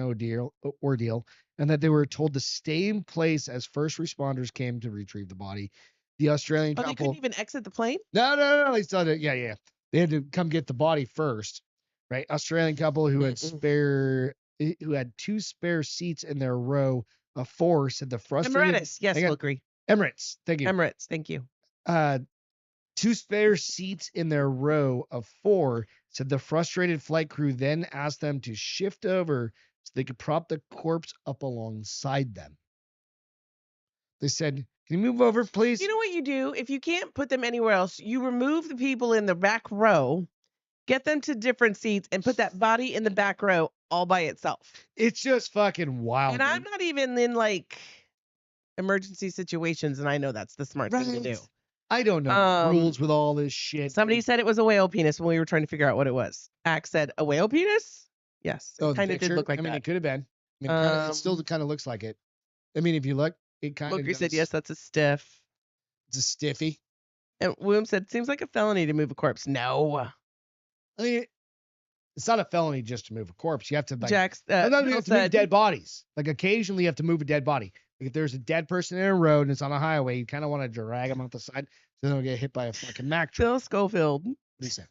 ordeal, and that they were told to stay in place as first responders came to retrieve the body. The Australian Oh, they couple. couldn't even exit the plane. No. They still did. Yeah. They had to come get the body first, right? Australian couple who had two spare seats in their row of four said the frustrated. Emirates, yes, we'll agree. Emirates, thank you. Emirates, thank you. Two spare seats in their row of four said the frustrated flight crew then asked them to shift over so they could prop the corpse up alongside them. They said, "Can you move over, please?" You know what you do? If you can't put them anywhere else, you remove the people in the back row, get them to different seats, and put that body in the back row all by itself. It's just fucking wild. And I'm not even in like emergency situations, and I know that's the smart thing to do. I don't know rules with all this shit. Somebody said it was a whale penis when we were trying to figure out what it was. Axe said, "A whale penis?" Yes, Oh, it kind of did look like I mean, that. it could have been. It still kind of looks like it. I mean, if you look, it kind of. Wilker said, "Yes, that's a stiff." It's a stiffy. And Woom said, "Seems like a felony to move a corpse." No. I mean, it's not a felony just to move a corpse. You have to like. Jax, Sometimes you Bill have to move said, dead bodies. Like occasionally, you have to move a dead body. Like if there's a dead person in a road and it's on a highway, you kind of want to drag them off the side so they don't get hit by a fucking Mack truck. Phil Schofield. What do you say?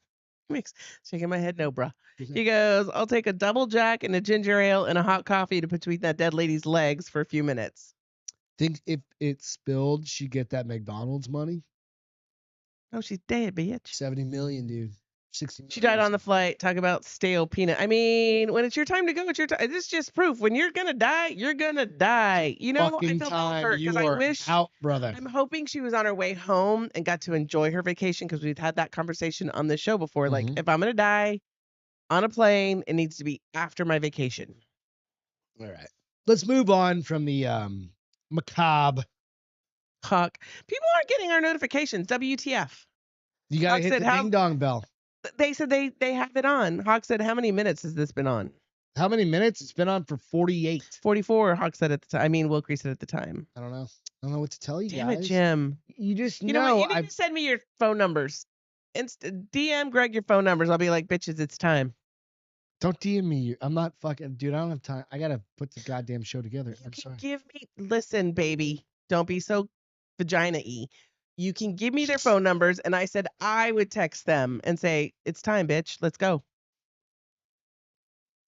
Mix. Shaking my head, no, bruh. Who's He goes, "I'll take a double jack and a ginger ale and a hot coffee to put between that dead lady's legs for a few minutes." Think if it spilled, she'd get that McDonald's money? Oh, she's dead, bitch. 70 million, dude. 60 million. She died on the flight. Talk about stale peanut. I mean, when it's your time to go, it's your time. This is just proof. When you're gonna die, you're gonna die. You know, Fucking I feel bad for her time. You because I are wish. out, brother. I'm hoping she was on her way home and got to enjoy her vacation because we've had that conversation on this show before. Like, Mhm. if I'm gonna die on a plane, it needs to be after my vacation. All right. Let's move on from the macabre. Hawk. People aren't getting our notifications. WTF? You gotta Hawk hit said, the "How-" ding dong bell. They said they have it on. Hawk said, "How many minutes has this been on?" How many minutes? It's been on for 48. 44. Hawk said at the time. I mean, Wilkrie said at the time. I don't know. I don't know what to tell you Damn guys. it, Jim. You just You know what? You I need to send me your phone numbers. DM Greg your phone numbers. I'll be like, bitches, it's time. don't DM me. I'm not fucking dude. I don't have time. I gotta put the goddamn show together. You I'm can sorry. give me. Listen, baby. Don't be so vagina-y. You can give me their phone numbers, and I said I would text them and say, "It's time, bitch. Let's go."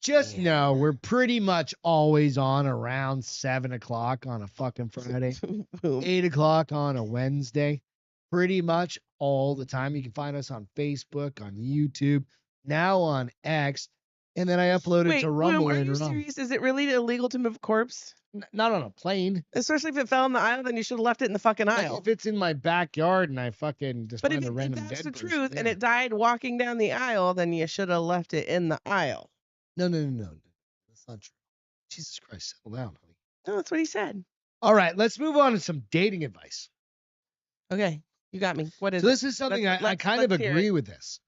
Just know we're pretty much always on around 7:00 on a fucking Friday, Boom. 8:00 on a Wednesday. Pretty much all the time. You can find us on Facebook, on YouTube, now on X, and then I upload it Wait, to Boom, Rumble are later you on. serious? Is it really illegal to move a corpse? Not on a plane. Especially if it fell in the aisle, then you should have left it in the fucking Like, aisle. if it's in my backyard and I fucking just But find if a random that's dead the person, truth, and yeah. it died walking down the aisle, then you should have left it in the aisle. No. That's not true. Jesus Christ, settle down, honey. No, that's what he said. All right, let's move on to some dating advice. Okay, you got me. What is So it? this is something Let's- I kind of let's hear agree it. with this.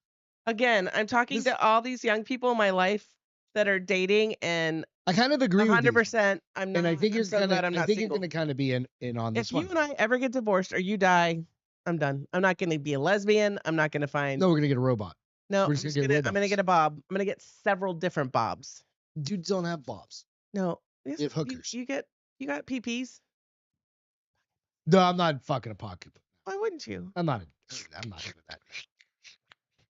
Again, I'm talking to all these young people in my life that are dating, and I kind of agree with 100%. I'm not. and I think I'm it's so gonna. glad I'm I not think single. it's gonna kind of be in on this If one. you and I ever get divorced or you die, I'm done. I'm not going to be a lesbian. I'm not going to find. No, we're gonna get a robot. No, we're I'm just just gonna gonna, get I'm going to robots. get a bob. I'm going to get several different bobs. Dudes don't have bobs. No. Yes, You have hookers. You got PPs. No, I'm not fucking a pocket. Why wouldn't you? I'm not into that.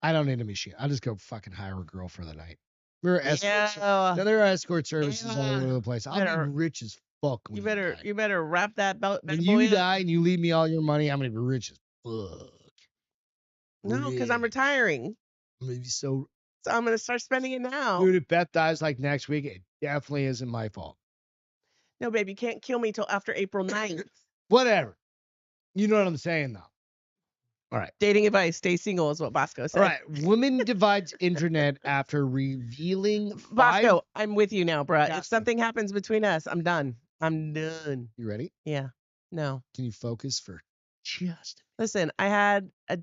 I don't need a machine. I'll just go fucking hire a girl for the night. We're escort. Yeah. Now, there are escort services all Yeah. over the place. I'll Better- be rich as fuck. When You better wrap that belt. when you die and you leave me all your money, I'm gonna be rich as fuck. No, because I'm Rich. retiring. I'm gonna be so. So I'm gonna start spending it now. Dude, if Beth dies like next week, it definitely isn't my fault. No, babe, you can't kill me till after April 9th. Whatever. You know what I'm saying, though. All right. Dating advice: stay single is what Bosco said. All right. Woman divides internet after revealing Bosco, I'm with you now, bruh. Yeah. If something happens between us, I'm done. I'm done. You ready? Yeah. No. Can you focus for just? Listen, I had a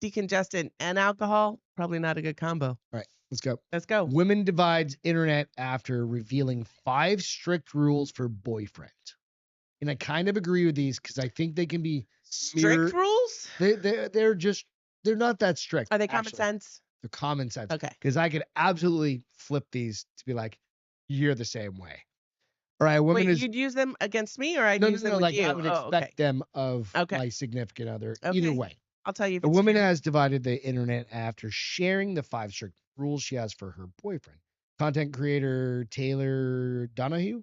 decongestant and alcohol. Probably not a good combo. All right. Let's go. Let's go. Women divides internet after revealing 5 strict rules for boyfriend. And I kind of agree with these because I think they can be Strict rules? they're not that strict. Are they common actually. sense? They're common sense. Okay. Because I could absolutely flip these to be like, you're the same way. All right, a woman Wait, is you'd use them against me, or I'd no, use them with like you? I would Oh, expect okay. them of Okay. my significant other. Okay. Either way. I'll tell you. If A it's woman true. has divided the internet after sharing the 5 strict rules she has for her boyfriend. Content creator Taylor Donahue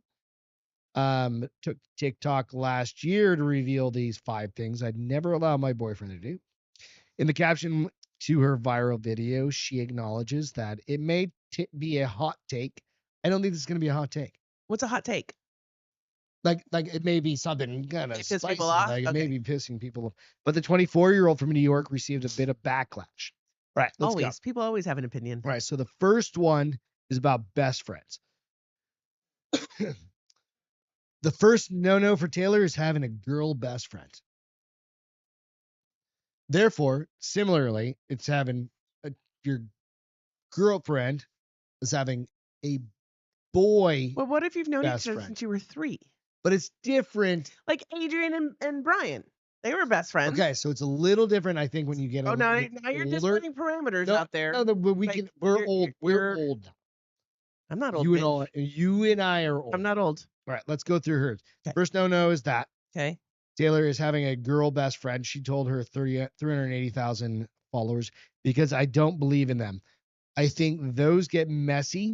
took TikTok last year to reveal these 5 things I'd never allow my boyfriend to do. In the caption to her viral video, she acknowledges that it may be a hot take. I don't think this is going to be a hot take. What's a hot take? Like it may be something kind of It piss spicy. people off? Like it may Okay. be pissing people off. But the 24-year-old from New York received a bit of backlash. All right, let's go. Always. People always have an opinion. All right, so the first one is about best friends. The first no-no for Taylor is having a girl best friend. Therefore, similarly, it's having your girlfriend is having a boy, Well, what if you've known each Best other friend. since you were 3? but it's different. Like Adrian and Brian. They were best friends. Okay, so it's a little different, I think, when you get a Oh, little now, bit now you're just older. putting parameters No, out there. No, but we Like, can. We're you're- old. We're you're- old now. I'm not old. You and bitch. all. You and I are old. I'm not old. All right, let's go through hers. Okay. First no is that Okay. Taylor is having a girl best friend. She told her 380,000 followers because I don't believe in them. I think those get messy,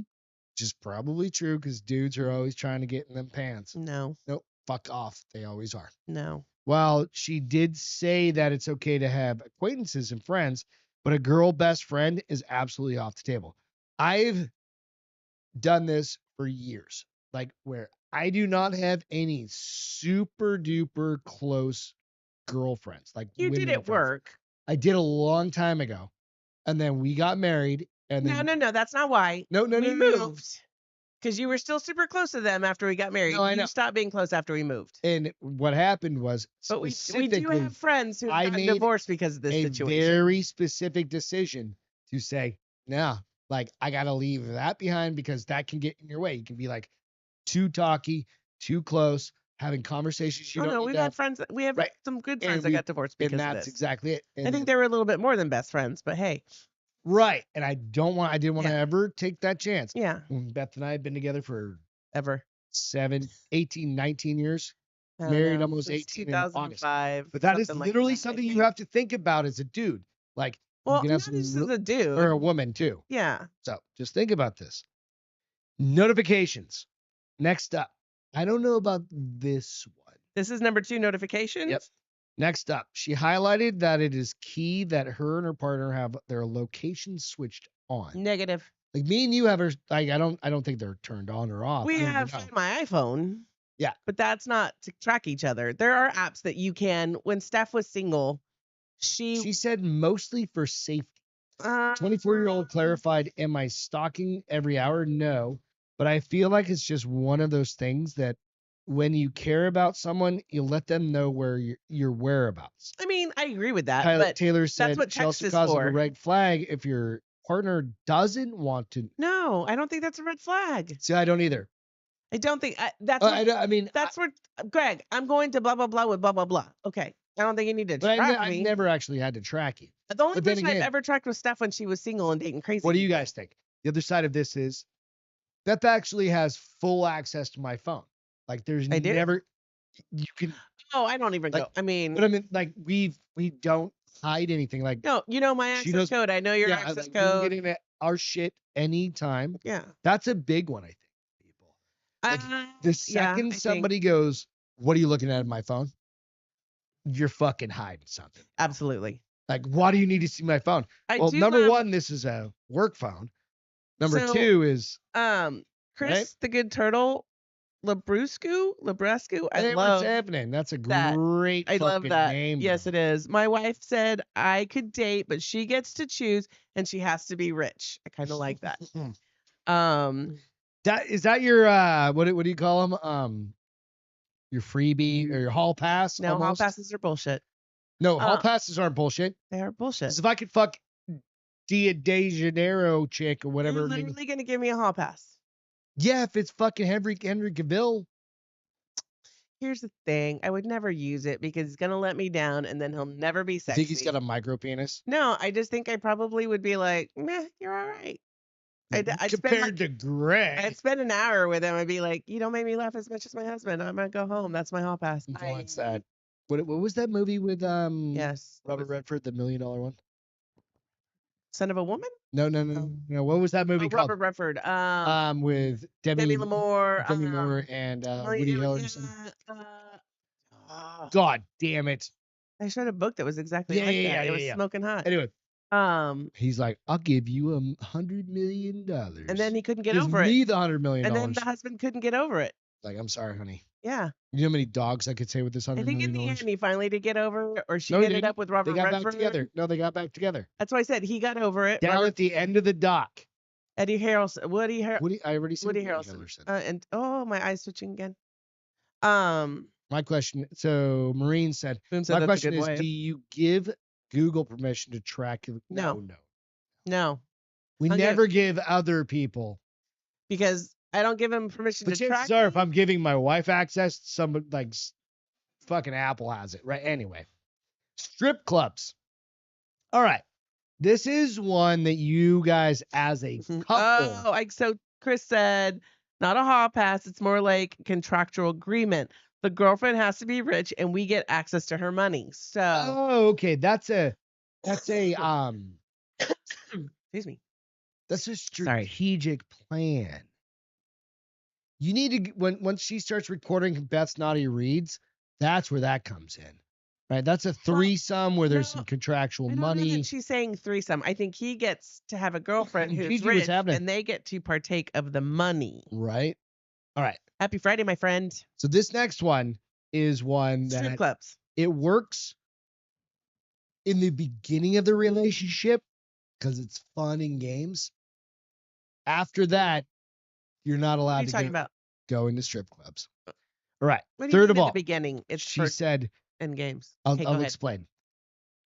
which is probably true because dudes are always trying to get in them pants. No. Nope, fuck off. They always are. No. While she did say that it's okay to have acquaintances and friends, but a girl best friend is absolutely off the table. I've done this for years, like where I do not have any super duper close girlfriends. Like You did women at friends. work. I did a long time ago, and then we got married, and then No. That's not why. no, We no. moved. Because you were still super close to them after we got married. No, I know. You stopped being close after we moved. And what happened was But we do specifically have friends who I got made divorced because of this a situation. very specific decision to say, no, like I gotta leave that behind because that can get in your way. You can be like too talky, too close, having conversations you Oh don't no, need we've to had have, friends. We have Right. some good And friends that we- got divorced because and of that's this. exactly it. I And think they were a little bit more than best friends, but hey, right. And I didn't want to Yeah. ever take that chance. yeah, When Beth and I had been together for ever. 18, 19 years, I don't married know, almost since 18 in August. 2005. But that is something like literally that, I something you think. have to think about as a dude. Like Well, you can not have some just as a dude. or a woman too. Yeah. So just think about this. Notifications. Next up. I don't know about this one. This is number 2 notifications. Yep. Next up, she highlighted that it is key that her and her partner have their location switched on. Negative. Like me and you have our like I don't think they're turned on or off. We I don't even have know. Find My iPhone. Yeah. But that's not to track each other. There are apps that you can. When Steph was single, She said mostly for safety. uh, 24-year-old clarified, am I stalking every hour? No. But I feel like it's just one of those things that when you care about someone, you let them know where your whereabouts. I mean, I agree with that, Tyler, but Taylor said what text Chelsea is calls it a for. red flag if your partner doesn't want to. no, I don't think that's a red flag. See, I don't either. I don't think that's I mean, that's what Greg. I'm going to blah blah blah with blah blah blah. Okay, I don't think you need to but track I've me. never actually had to track you. The only but then person I've again- ever tracked was Steph when she was single and dating crazy. What do you guys think? The other side of this is Beth actually has full access to my phone. Like there's I do? never you can Oh, I don't even Like, go. I mean, but I mean like we don't hide anything. Like, No, you know my She access knows- code. I know your yeah, access like, you code. can get into our shit anytime. Yeah. That's a big one, I think. People. Like, the second somebody goes, "What are you looking at on my phone?" You're fucking hiding something. Absolutely. Like, why do you need to see my phone? Well, number one, this is a work phone. Number two is Chris the Good Turtle, Labrescu. Hey, what's happening? That's a great I love fucking that. name. Yes, bro. it is. My wife said I could date, but she gets to choose, and she has to be rich. I kind of like that. That is that your what do you call them? Your freebie or your hall pass? No, hall almost? passes are bullshit. No, hall passes aren't bullshit. They are bullshit. 'Cause if I could fuck Dia de Janeiro chick or whatever. You're literally gonna give me a hall pass. Yeah, if it's fucking Henry Cavill. Here's the thing. I would never use it because he's gonna let me down, and then he'll never be You sexy. think he's got a micro penis? No, I just think I probably would be like, meh, you're all right. I'd Compared to Greg. I'd spend an hour with him. I'd be like, you don't make me laugh as much as my husband. I'm gonna go home. That's my hall pass. What's that? What was that movie with Yes. Robert Redford, the $1 Million one? Son of a Woman? No. What was that movie called? Robert Redford. With Demi Moore. Moore and Woody Harrelson. Oh, God damn it. I read a book that was exactly like that. It was smoking hot. Anyway, Um, he's like, I'll give you $100 million. and then he couldn't get Give over me it. the $100 million. And then the husband couldn't get over it. Like, I'm sorry, honey. Yeah. You know how many dogs I could say with this $100 I think million? in the end he finally did get over it, or she No, he ended didn't. up with Robert They got Redford. back together. No, they got back together. That's why I said he got over it. Down at the end of the dock. Woody Harrelson. I already said Woody Harrelson. And my eye's switching again. My question. So Maureen said, Boom said my that's a question good is, wife. do you give Google permission to track you? No. We I'll never give other people. Because I don't give him permission But to track chances are, me. if I'm giving my wife access, somebody like fucking Apple has it, right? Anyway, strip clubs. All right, this is one that you guys, as a couple, So Chris said, not a hall pass. It's more like contractual agreement. The girlfriend has to be rich, and we get access to her money. So, okay, that's a excuse me. That's a strategic plan. You need to once she starts recording Beth's naughty reads, that's where that comes in, right? That's a threesome where there's some contractual I don't know money. that she's saying threesome. I think he gets to have a girlfriend who's Gigi, rich, what's happening? and they get to partake of the money. Right. All right. Happy Friday, my friend. So this next one is one that Strip clubs. It works in the beginning of the relationship because it's fun and games. After that, you're not What are allowed you to talking about? go into strip clubs. All right. What do you Third mean of at all, the beginning? It's she for said, end games. I'll Okay, go ahead. explain.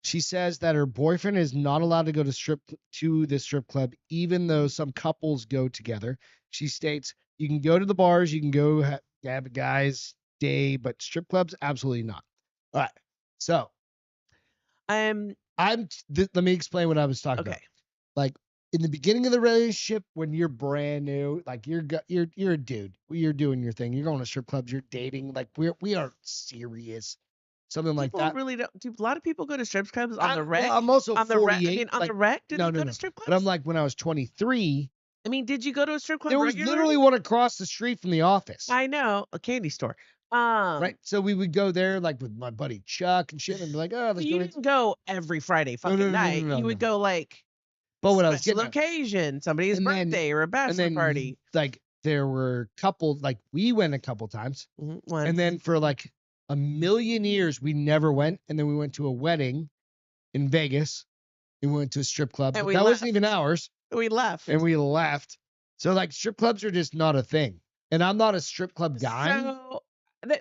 She says that her boyfriend is not allowed to go to the strip club, even though some couples go together. She states, you can go to the bars, you can go have a guy's day, but strip clubs, absolutely not. All right. So let me explain what I was talking about. Like in the beginning of the relationship, when you're brand new, like you're a dude, you're doing your thing, you're going to strip clubs, you're dating, like we aren't serious. Something like People that. really don't. Do a lot of people go to strip clubs on the rec? Well, I'm also on 48. the rec. I mean, on the rec, did they go to strip clubs? But I'm like, when I was 23, I mean, did you go to a strip club? there was regularly? literally one across the street from the office. I know, a candy store. Right. So we would go there like with my buddy Chuck and shit, and be like, oh, let's You go. didn't go every Friday fucking night. You would go like. But what I was special getting occasion, somebody's birthday or a bachelor party. Like there were couples, like we went a couple times, Once. and then for like a million years we never went, and then we went to a wedding in Vegas. We went to a strip club, And but we that left. wasn't even ours. We left. And we left. So like strip clubs are just not a thing, and I'm not a strip club guy. So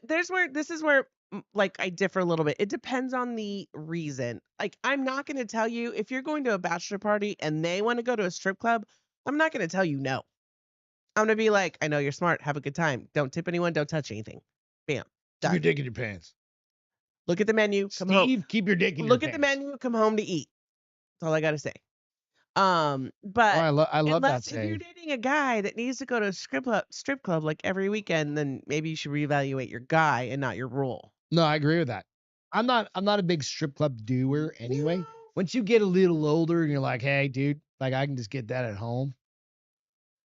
this is where like I differ a little bit. It depends on the reason. Like I'm not going to tell you if you're going to a bachelor party and they want to go to a strip club, I'm not going to tell you no. I'm going to be like, I know you're smart. Have a good time. Don't tip anyone. Don't touch anything. Bam. Keep your dick in your pants. Look at the menu. Come Steve, home. keep your dick in Look your at the pants. menu. Come home to eat. That's all I got to say. But I love that unless if you're saying. dating a guy that needs to go to a strip club like every weekend, then maybe you should reevaluate your guy and not your role. No, I agree with that. I'm not a big strip club doer anyway. Once you get a little older and you're like, hey, dude, like I can just get that at home.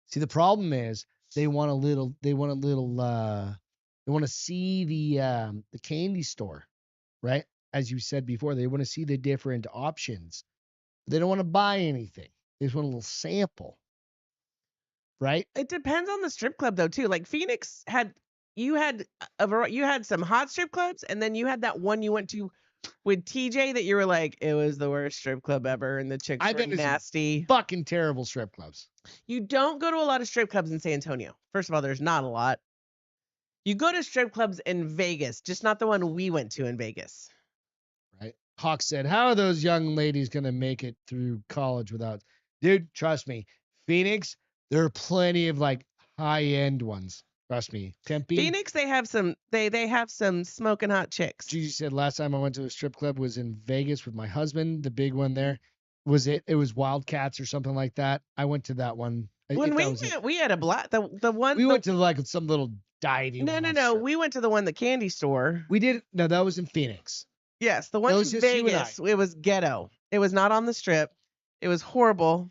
See, the problem is they want they want to see the candy store, right? As you said before, they want to see the different options. They don't want to buy anything. They just want a little sample, right? It depends on the strip club though too. Like Phoenix had you had you had some hot strip clubs, and then you had that one you went to with TJ that you were like, it was the worst strip club ever, and the chicks I've were been to some nasty. fucking terrible strip clubs. You don't go to a lot of strip clubs in San Antonio. First of all, there's not a lot. You go to strip clubs in Vegas, just not the one we went to in Vegas. Right? Hawk said, how are those young ladies going to make it through college without... Dude, trust me. Phoenix, there are plenty of like high-end ones. Trust me. Tempe. Phoenix, they have some they have some smoking hot chicks. Gigi said last time I went to a strip club was in Vegas with my husband. The big one there. It was Wildcats or something like that. I went to that one. When we went, we had a black the one we went to like some little divey. No. We went to the one, the candy store. We did. No, that was in Phoenix. Yes, the one in Vegas. It was ghetto. It was not on the strip. It was horrible,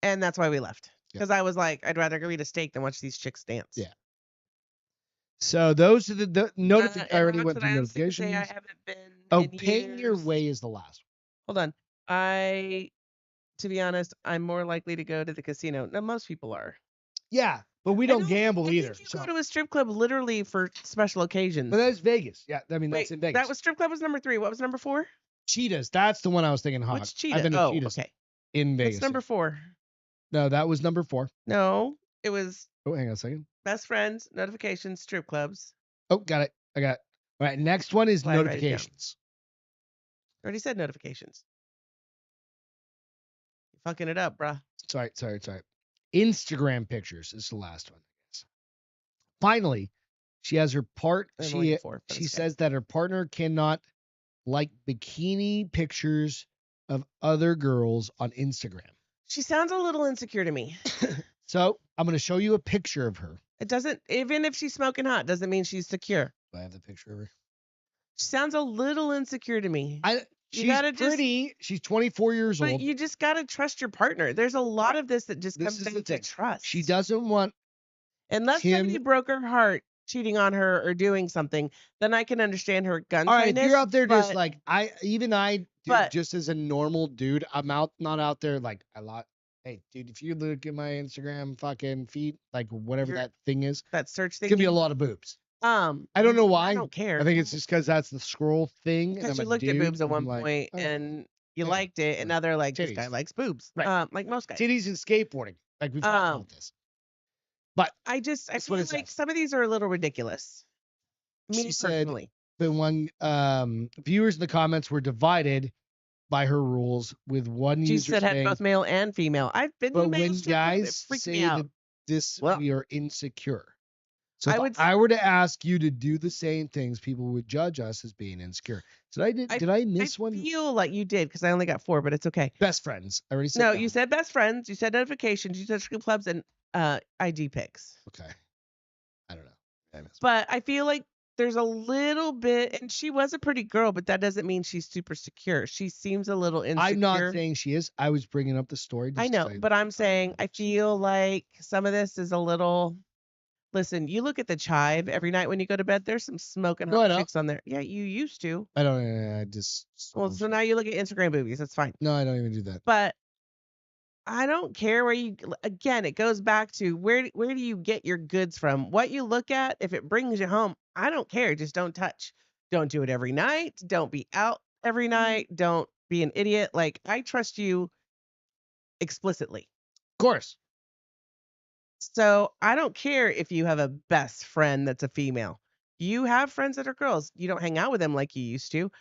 and that's why we left. Because I was like, I'd rather go eat a steak than watch these chicks dance. Yeah. So those are the notifications. I already went through notifications. I haven't been. Oh, paying your way is the last one. Hold on. To be honest, I'm more likely to go to the casino. Now, most people are. Yeah, but we don't gamble either. You go to a strip club literally for special occasions. But that's Vegas. Yeah, I mean, that's in Vegas. That was strip club was number 3. What was number 4? Cheetahs. That's the one I was thinking. Hawk. Which Cheetah? I've been to Cheetahs. Okay. In Vegas. What's number 4? No, that was number 4. No, it was. Oh, hang on a second. Best friends, notifications, strip clubs. Oh, got it. I got it. All right, next one is notifications. I already said notifications. You're fucking it up, bruh. Sorry. Instagram pictures is the last one. Finally, she has her she says that her partner cannot like bikini pictures of other girls on Instagram. She sounds a little insecure to me. So I'm going to show you a picture of her. It doesn't, even if she's smoking hot, doesn't mean she's secure. Do I have the picture of her? She sounds a little insecure to me. She's pretty. She's 24 years old. But you just got to trust your partner. There's a lot of this that just comes down to trust. She doesn't want... Unless somebody broke her heart cheating on her or doing something, then I can understand her gun. All right, if you're out there just like just as a normal dude, I'm not out there like a lot. Hey, dude, if you look at my Instagram fucking feed, like whatever that thing is, that search thing, it's gonna be a lot of boobs. I don't know why. I don't care. I think it's just because that's the scroll thing. Because you looked at boobs at one point and you liked it, and now they're like, this guy likes boobs. Right. Like most guys. Titties and skateboarding. Like we've talked about this. But I feel like some of these are a little ridiculous. Me personally. The one viewers in the comments were divided by her rules, with one she user said saying, had both male and female. I've been but to when guys say that we are insecure. So if I were to ask you to do the same things, people would judge us as being insecure. Did I miss one? I feel like you did, because I only got 4, but it's okay. Best friends. I already said no, you said best friends, you said notifications, you said strip clubs, and IG pics. Okay. I don't know. But I feel like there's a little bit, and she was a pretty girl, but that doesn't mean she's super secure. She seems a little insecure. I'm not saying she is. I was bringing up the story. I know, but I'm saying I feel like some of this is a little... Listen, you look at the Chive every night when you go to bed, there's some smoking hot chicks on there. Yeah, you used to. I don't. I just... Well, so now you look at Instagram boobies. That's fine. No, I don't even do that. But I don't care where you... Again, it goes back to where do you get your goods from? What you look at, if it brings you home, I don't care. Just don't touch. Don't do it every night. Don't be out every night. Don't be an idiot. Like, I trust you explicitly. Of course. So I don't care if you have a best friend that's a female. You have friends that are girls. You don't hang out with them like you used to.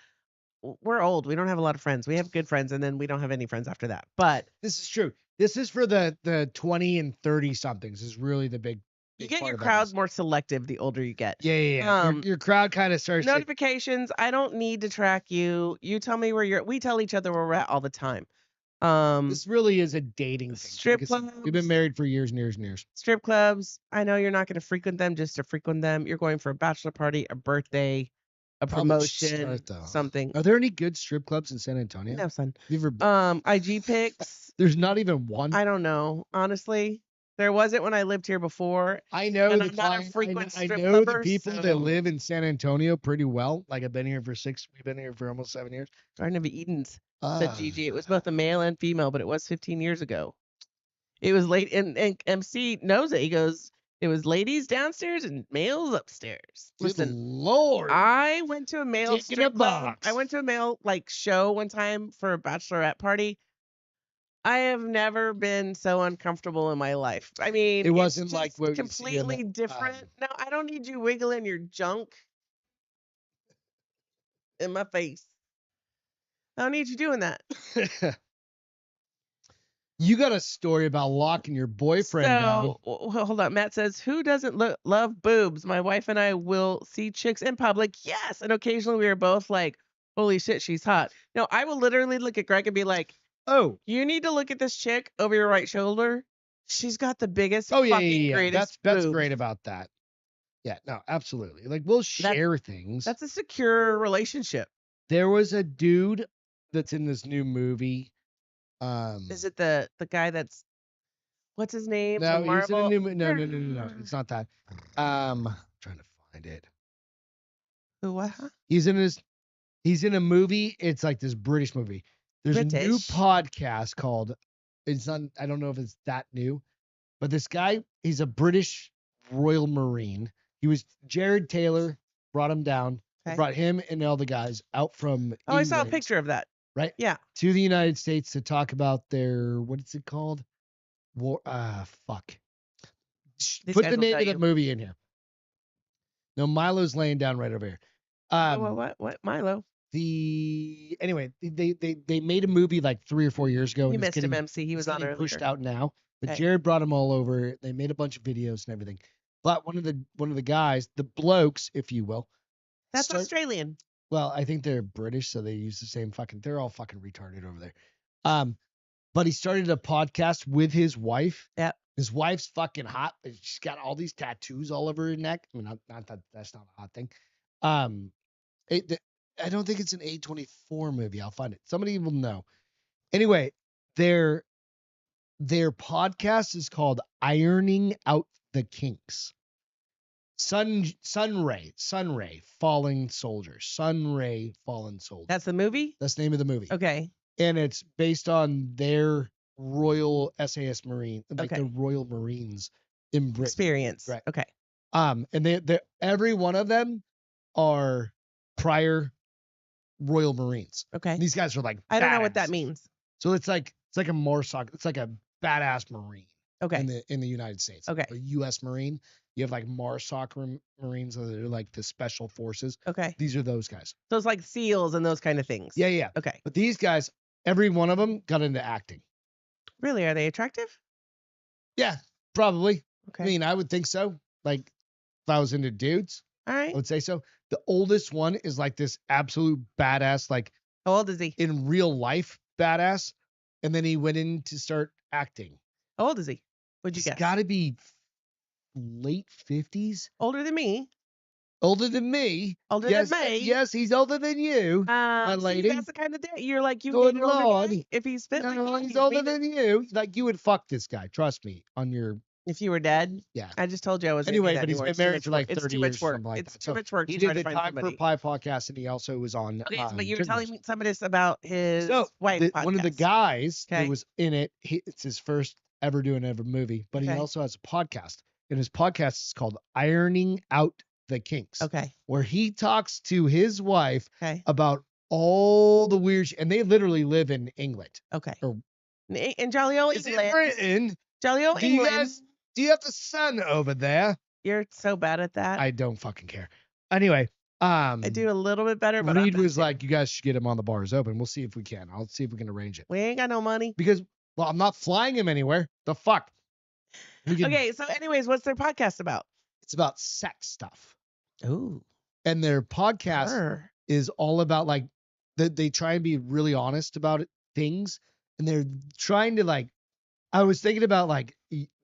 We're old. We don't have a lot of friends. We have good friends, and then we don't have any friends after that. But this is true. This is for the 20 and 30 somethings. Is really the big. You get your crowd more selective the older you get. Yeah. Your crowd kind of starts. Notifications. I don't need to track you. You tell me where you're. We tell each other where we're at all the time. This really is a dating thing. Strip clubs. We've been married for years and years and years. Strip clubs. I know you're not going to frequent them just to frequent them. You're going for a bachelor party, a birthday, a Probably should promotion, start, though. something. Are there any good strip clubs in San Antonio? No, son. Have you ever? IG pics. There's not even one. I don't know. Honestly, there wasn't when I lived here before. I know And the I'm not a client. frequent I strip know the clubber, people that so- live in San Antonio pretty well. Like I've been here for we've been here for almost 7 years. Garden of Eden's. Ah. Said Gigi. It was both a male and female, but it was 15 years ago. It was late, and MC knows it. He goes, it was ladies downstairs and males upstairs. Good Listen, Lord. I went to a male Dick in strip a club. box. I went to a male show one time for a bachelorette party. I have never been so uncomfortable in my life. I mean, It wasn't it's like just what you see in completely different. No, I don't need you wiggling your junk in my face. I don't need you doing that. You got a story about locking your boyfriend down. So, hold on. Matt says, who doesn't love boobs? My wife and I will see chicks in public. Yes. And occasionally we are both like, holy shit, she's hot. No, I will literally look at Greg and be like, Oh, you need to look at this chick over your right shoulder. She's got the biggest oh yeah, fucking yeah. greatest That's boobs. great about that. Yeah, no, absolutely. Like we'll share things. That's a secure relationship. There was a dude that's in this new movie. Is it the guy that's, what's his name? No, From he's in a Marvel? new no. It's not that. I'm trying to find it. Who, what? Huh? He's in a movie. It's like this British movie. There's a new British? podcast called, it's not, I don't know if it's that new, but this guy, he's a British Royal Marine. He was Jared Taylor, brought him down, Okay. brought him and all the guys out from Oh, I saw a England, picture of that. right? Yeah. To the United States to talk about their, what is it called? War, fuck. These Put guys the will name tell of the you. movie in here. No, Milo's laying down right over here. What? Milo? Anyway, they made a movie like 3 or 4 years ago. You and it's missed him, getting- MC. He was it's on getting earlier. pushed out now. But Okay. Jared brought them all over. They made a bunch of videos and everything. But one of the guys, the blokes, if you will, That's start- Australian. well, I think they're British, so they use the same fucking. They're all fucking retarded over there. But he started a podcast with his wife. Yep. His wife's fucking hot. But she's got all these tattoos all over her neck. I mean, not that that's not a hot thing. I don't think it's an A24 movie. I'll find it. Somebody will know. Anyway, their podcast is called Ironing Out the Kinks. Sunray, Fallen Soldiers. Sunray, Fallen Soldiers. That's the movie? That's the name of the movie. Okay. And it's based on their Royal SAS Marine, like Okay. the Royal Marines in Britain. Experience. Right. Okay. And they every one of them are prior Royal Marines. Okay. These guys are like I don't know what that badass. means. So it's like a Marsoc. It's like a badass Marine Okay. in the United States. Okay. A U.S. Marine. You have like Marsoc Marines that are like the special forces. Okay. These are those guys. So it's like SEALs and those kind of things. Yeah, yeah. Okay. But these guys, every one of them got into acting. Really? Are they attractive? Yeah, probably. Okay. I mean, I would think so. Like if I was into dudes, All right. I would say so. The oldest one is like this absolute badass, like How old is he? in real life badass. And then he went in to start acting. How old is he? What'd you He's guess? got to be late 50s. Older than me. Older than me. Older yes, than me. Yes, he's older than you. See, lady. that's the kind of day you're like you. Good need an older Lord. guy. If he's fit, No, like no, you, he's older mean than you. Like you would fuck this guy. Trust me. On your if you were dead. Yeah. I just told you I was. Anyway, but he's been married for like 30 it's too years much or work. something like It's that. too So much work he to did try the to find Time somebody. for Pie podcast, and he also was on. Okay, but you were Triggers. telling me somebody about his So wife. one of the podcast. guys Okay. that was in it, it's his first ever doing ever movie, but he Okay. also has a podcast, and his podcast is called Ironing Out the Kinks, Okay. where he talks to his wife Okay. about all the weird and they literally live in England. Okay. Or- In jolly old Is it England. Britain? Jolly old Do you England. guys do you have the sun over there? You're so bad at that. I don't fucking care. Anyway, I do a little bit better, but Reed I'm was like, you guys should get him on the bars open. We'll see if we can. I'll see if we can arrange it. we ain't got no money. Because well, I'm not flying him anywhere. The fuck? We can- Okay, so anyways, what's their podcast about? It's about sex stuff. Ooh. And their podcast is all about like they try and be really honest about it, things, and they're trying to like. I was thinking about like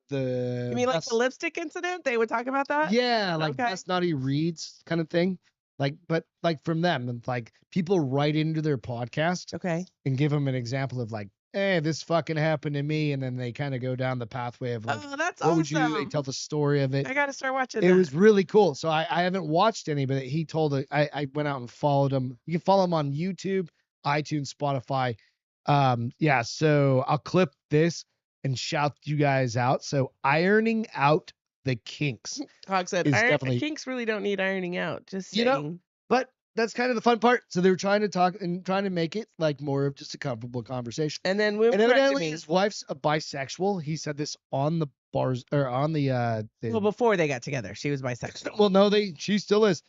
the. You mean like the lipstick incident? They would talk about that? Yeah, like Okay. best naughty reads kind of thing. but from them, and like people write into their podcast Okay. and give them an example of like, hey, this fucking happened to me, and then they kind of go down the pathway of like, Oh, that's what awesome. would you? They tell the story of it. I got to start watching It that. was really cool. So I haven't watched any, but he told it. I went out and followed him. You can follow him on YouTube, iTunes, Spotify. Yeah. So I'll clip this and shout you guys out. So ironing out the kinks. Hawk said, is definitely- kinks really don't need ironing out. Just You know, saying. But that's kind of the fun part. So they were trying to talk and trying to make it like more of just a comfortable conversation. And then And evidently his wife's a bisexual. He said this on the bars or on the well, before they got together, she was bisexual. well, no, she still is.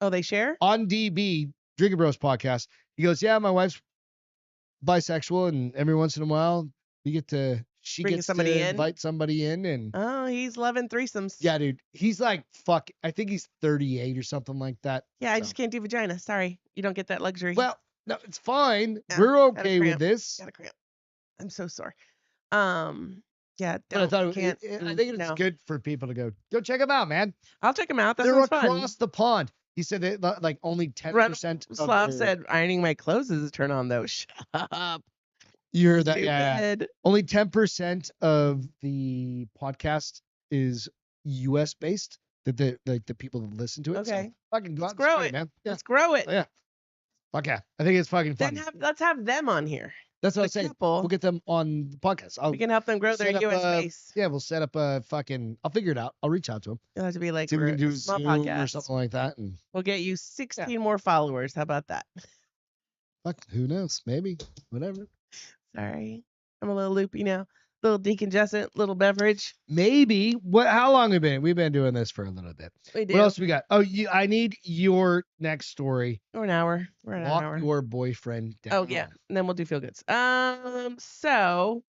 Oh, they share? On DB Drinking Bros podcast, he goes, yeah, my wife's bisexual, and every once in a while she Bring gets somebody to in? invite somebody in, and Oh, he's loving threesomes. yeah, dude, he's like fuck. I think he's 38 or something like that. Yeah, I So- just can't do vagina. Sorry, you don't get that luxury. Well, no, it's fine. Yeah, We're got a okay with cramp. this. Got a cramp. I'm so sorry. Yeah, But I thought can't. I think it's no. good for people to go check them out, man. I'll check him out. That They're sounds fun. across the pond. He said that like only 10% of Slav their- said ironing my clothes is a turn on though. Shut up. you heard that, yeah. Stupid. Only 10% of the podcast is US based. That the people that listen to it. So Okay. fucking go Let's out and grow support it. man. Yeah. Let's grow it. Yeah. Fuck yeah. I think it's fucking Then fun. let's have them on here. That's what the I'm saying. couple. We'll get them on the podcast. We can help them grow their set up US a- base. Yeah, we'll set up a fucking. I'll figure it out. I'll reach out to them. It'll have to be like See if we we're can do a small Zoom podcast. or something like that. And We'll get you 16 more followers. How about that? fuck, who knows? Maybe whatever. Sorry. I'm a little loopy now. Little decongestant, little beverage. Maybe. What? How long have we been? We've been doing this for a little bit. We do. What else we got? Oh, I need your next story. We're an hour. We're at an Lock hour. your boyfriend down. Oh yeah, and then we'll do feel goods. So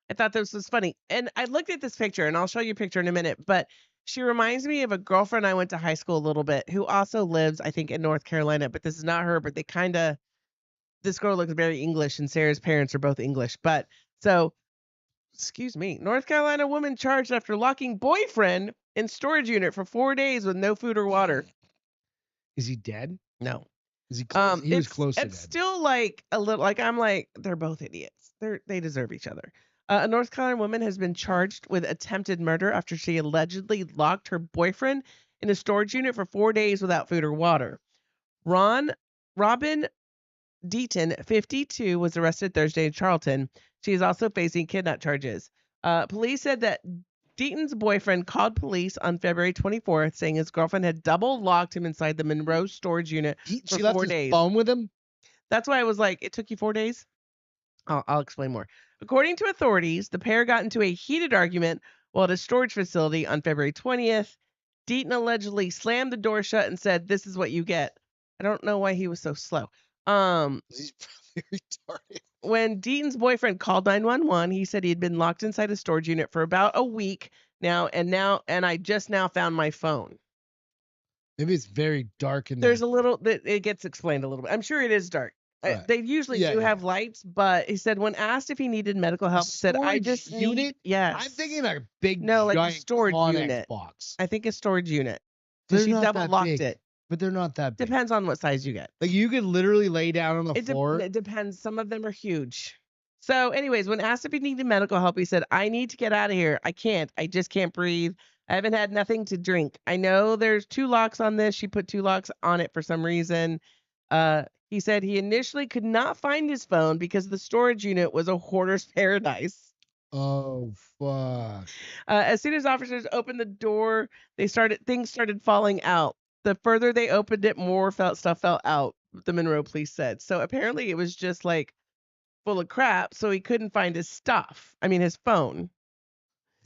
I thought this was funny, and I looked at this picture, and I'll show you a picture in a minute. But she reminds me of a girlfriend I went to high school a little bit, who also lives, I think, in North Carolina. But this is not her. But they kind of, this girl looks very English, and Sarah's parents are both English. But so, excuse me, North Carolina woman charged after locking boyfriend in storage unit for 4 days with no food or water. Is he dead? No. Is he? Close? He was It's- close to It's dead. still like a little like I'm like they're both idiots. They deserve each other. A North Carolina woman has been charged with attempted murder after she allegedly locked her boyfriend in a storage unit for 4 days without food or water. Robin Deaton, 52, was arrested Thursday in Charlton. She is also facing kidnap charges. Police said that Deaton's boyfriend called police on February 24th, saying his girlfriend had double locked him inside the Monroe storage unit for She left 4 his days. phone with him. That's why I was like, it took you 4 days? I'll explain more. According to authorities, the pair got into a heated argument while at a storage facility on February 20th. Deaton allegedly slammed the door shut and said, "This is what you get." I don't know why he was so slow. He's probably retarded. When Deaton's boyfriend called 911, he said he had been locked inside a storage unit for about a week and I just now found my phone. Maybe it's very dark in There's there. a little that it gets explained a little bit. I'm sure it is dark. Right. They usually Yeah, do yeah. have lights, but he said when asked if he needed medical help, he said, "I storage just unit? need." Yes, I'm thinking a big No, like a giant storage Connex unit. box. I think a storage unit. 'Cause They're she not double that locked big. it. But they're not that big. Depends on what size you get. Like you could literally lay down on the floor. It depends. Some of them are huge. So, anyways, when asked if he needed medical help, he said, "I need to get out of here. I can't. I just can't breathe. I haven't had nothing to drink. I know there's 2 locks on this." She put 2 locks on it for some reason. He said he initially could not find his phone because the storage unit was a hoarder's paradise. Oh fuck. As soon as officers opened the door, things started falling out. The further they opened it, more stuff fell out, the Monroe police said. So apparently it was just like full of crap, so he couldn't find his stuff. I mean, his phone.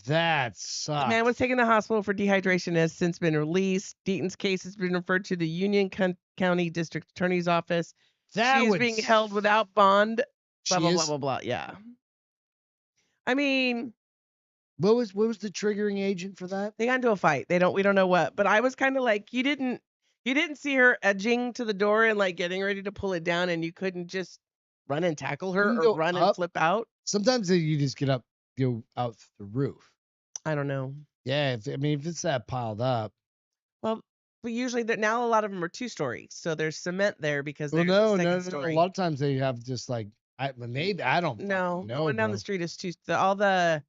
That The sucks. man was taken to the hospital for dehydration and has since been released. Deaton's case has been referred to the Union County District Attorney's Office. that She is would being held without bond. Blah, She blah, is? blah, blah, blah. Yeah. I mean, What was the triggering agent for that? they got into a fight. We don't know what, but I was kind of like, you didn't see her edging to the door and like getting ready to pull it down, and you couldn't just run and tackle her You can or go run and up. flip out. Sometimes you just go out the roof. I don't know. Yeah, if it's that piled up. Well, But usually, now a lot of them are 2-story, so there's cement there because Well, there's a second no. story. A lot of times they have just like I don't No, fucking the know, one down bro. the street is all the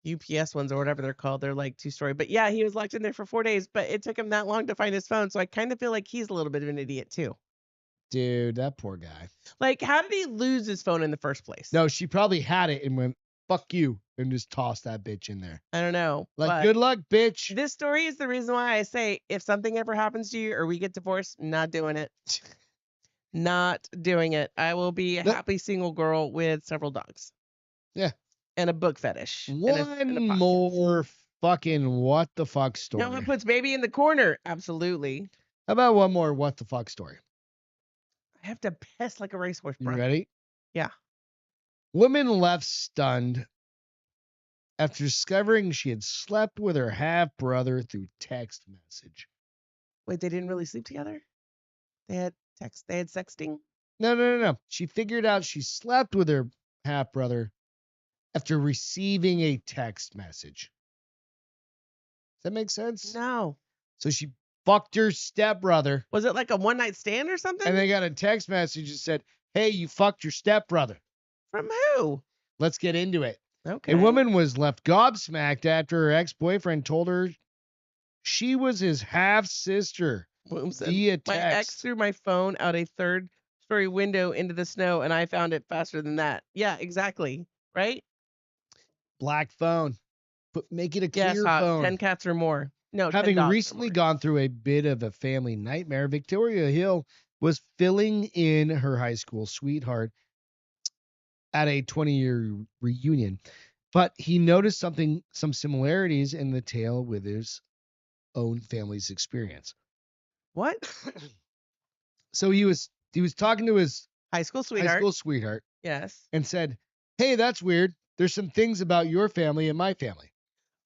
UPS ones or whatever they're called. They're like 2-story. But yeah, he was locked in there for 4 days, but it took him that long to find his phone. So I kind of feel like he's a little bit of an idiot too. Dude, that poor guy. Like, how did he lose his phone in the first place? No, she probably had it and went, fuck you, and just tossed that bitch in there. I don't know. Like, but good luck, bitch. this story is the reason why I say if something ever happens to you or we get divorced, not doing it. Not doing it. I will be a happy single girl with several dogs. Yeah. And a book fetish. and One a podcast. more fucking what the fuck story. No, it puts baby in the corner. Absolutely. How about one more what the fuck story? I have to piss like a racehorse, You bro. ready? Yeah. Woman left stunned after discovering she had slept with her half brother through text message. Wait, they didn't really sleep together? They had sexting? No. She figured out she slept with her half brother after receiving a text message. Does that make sense? No. So she fucked her stepbrother. Was it like a one-night stand or something? And they got a text message that said, hey, you fucked your stepbrother. From who? Let's get into it. Okay. A woman was left gobsmacked after her ex-boyfriend told her she was his half-sister via text. My ex threw my phone out a 3rd-story window into the snow, and I found it faster than that. Yeah, exactly. Right? Black phone. But make it a Yes, clear hot. phone. 10 cats or more. No, 10 Having dogs or recently more. gone through a bit of a family nightmare, Victoria Hill was filling in her high school sweetheart at a 20-year reunion. But he noticed some similarities in the tale with his own family's experience. What? So he was talking to his High school high school sweetheart Yes. and said, hey, that's weird. There's some things about your family and my family.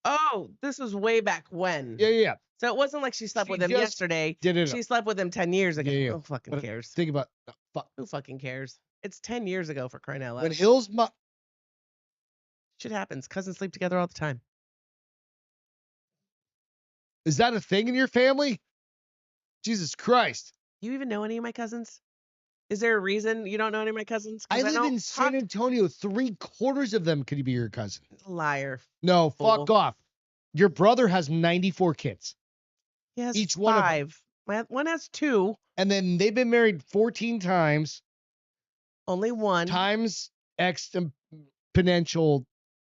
Oh, this was way back when. Yeah. So it wasn't like she slept She with him just yesterday. did it She up. slept with him 10 years ago. Yeah. Who fucking But cares? Think about fuck. Who fucking cares? It's 10 years ago, for crying out loud. When Hill's mom. Shit happens. Cousins sleep together all the time. Is that a thing in your family? Jesus Christ. You even know any of my cousins? Is there a reason you don't know any of my cousins? 'Cause I live don't in San talk- Antonio. 3/4 of them could be your cousin. Liar. No, Fool. fuck off. Your brother has 94 kids. He has Each one of 'em. 5. My one has 2. And then they've been married 14 times. Only 1. Times exponential.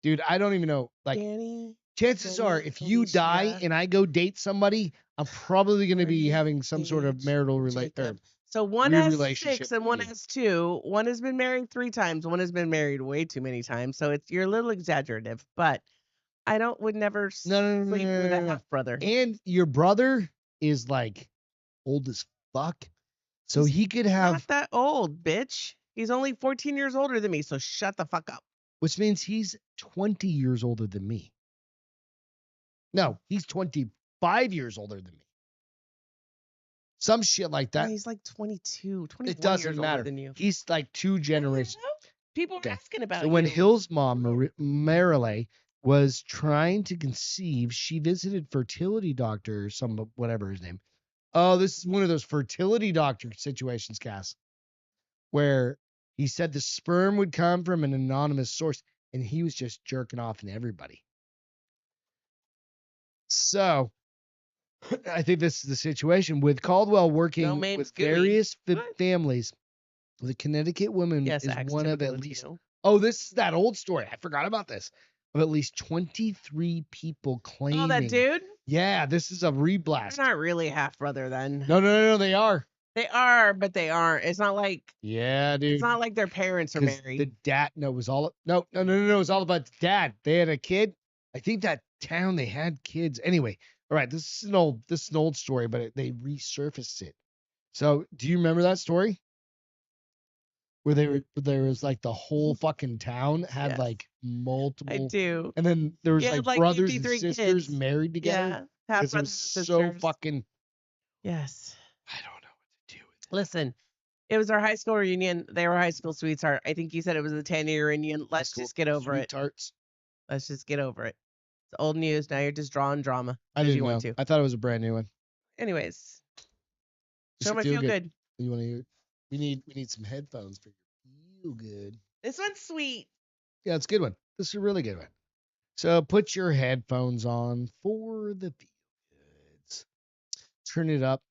Dude, I don't even know. Like, Danny. chances are, if you die Alicia, and I go date somebody, I'm probably going to be Marie, having some sort of Paige, marital Jacob. So one weird has relationship 6 and with one you. has 2. One has been married 3 times. One has been married way too many times. So you're a little exaggerative, but I would never No. sleep with a half brother. And your brother is like old as fuck. So He's he could have, Not that old, bitch. He's only 14 years older than me, so shut the fuck up. which means he's 20 years older than me. No, he's 25 years older than me. Some shit like No, that. he's like 22, 21 It doesn't years matter. older than you. He's like 2 generations. People are Okay. asking about So when you. Hill's mom, Marilyn, was trying to conceive, she visited fertility doctor, whatever his name. Oh, this is one of those fertility doctor situations, Cass, where he said the sperm would come from an anonymous source, and he was just jerking off in everybody. So I think this is the situation with Caldwell working maim with Scooby. various What? families. The Connecticut woman Yes, is one of at accidental least. Latino. Oh, this is that old story. I forgot about this. Of at least 23 people claiming. Oh, that dude? Yeah, this is a reblast. They're not really half brother then. No, they are. They are, but they aren't. It's not like Yeah, dude. it's not like their parents are 'Cause married. the dad, no, it was all no. It was all about the dad. They had a kid. I think that town they had kids. Anyway, all right. This is an old story, but they resurfaced it. So, do you remember that story? Where there was like the whole fucking town had Yes. like multiple. I do. And then there was Yeah, like like brothers and 53 sisters kids. married together. Yeah. Half Because it brothers was and so sisters. fucking. Yes. I don't know what to do with it. Listen, it was our high school reunion. They were high school sweetheart. I think you said it was a 10-year reunion. Let's High just school get over it. sweethearts. Let's just get over it. It's old news. Now you're just drawing drama. I as didn't you know. want to. I thought it was a brand new one. Anyways, This show my feel good. You want to hear? We need some headphones for your feel good. This one's sweet. Yeah, it's a good one. This is a really good one. So put your headphones on for the feel goods. Turn it up.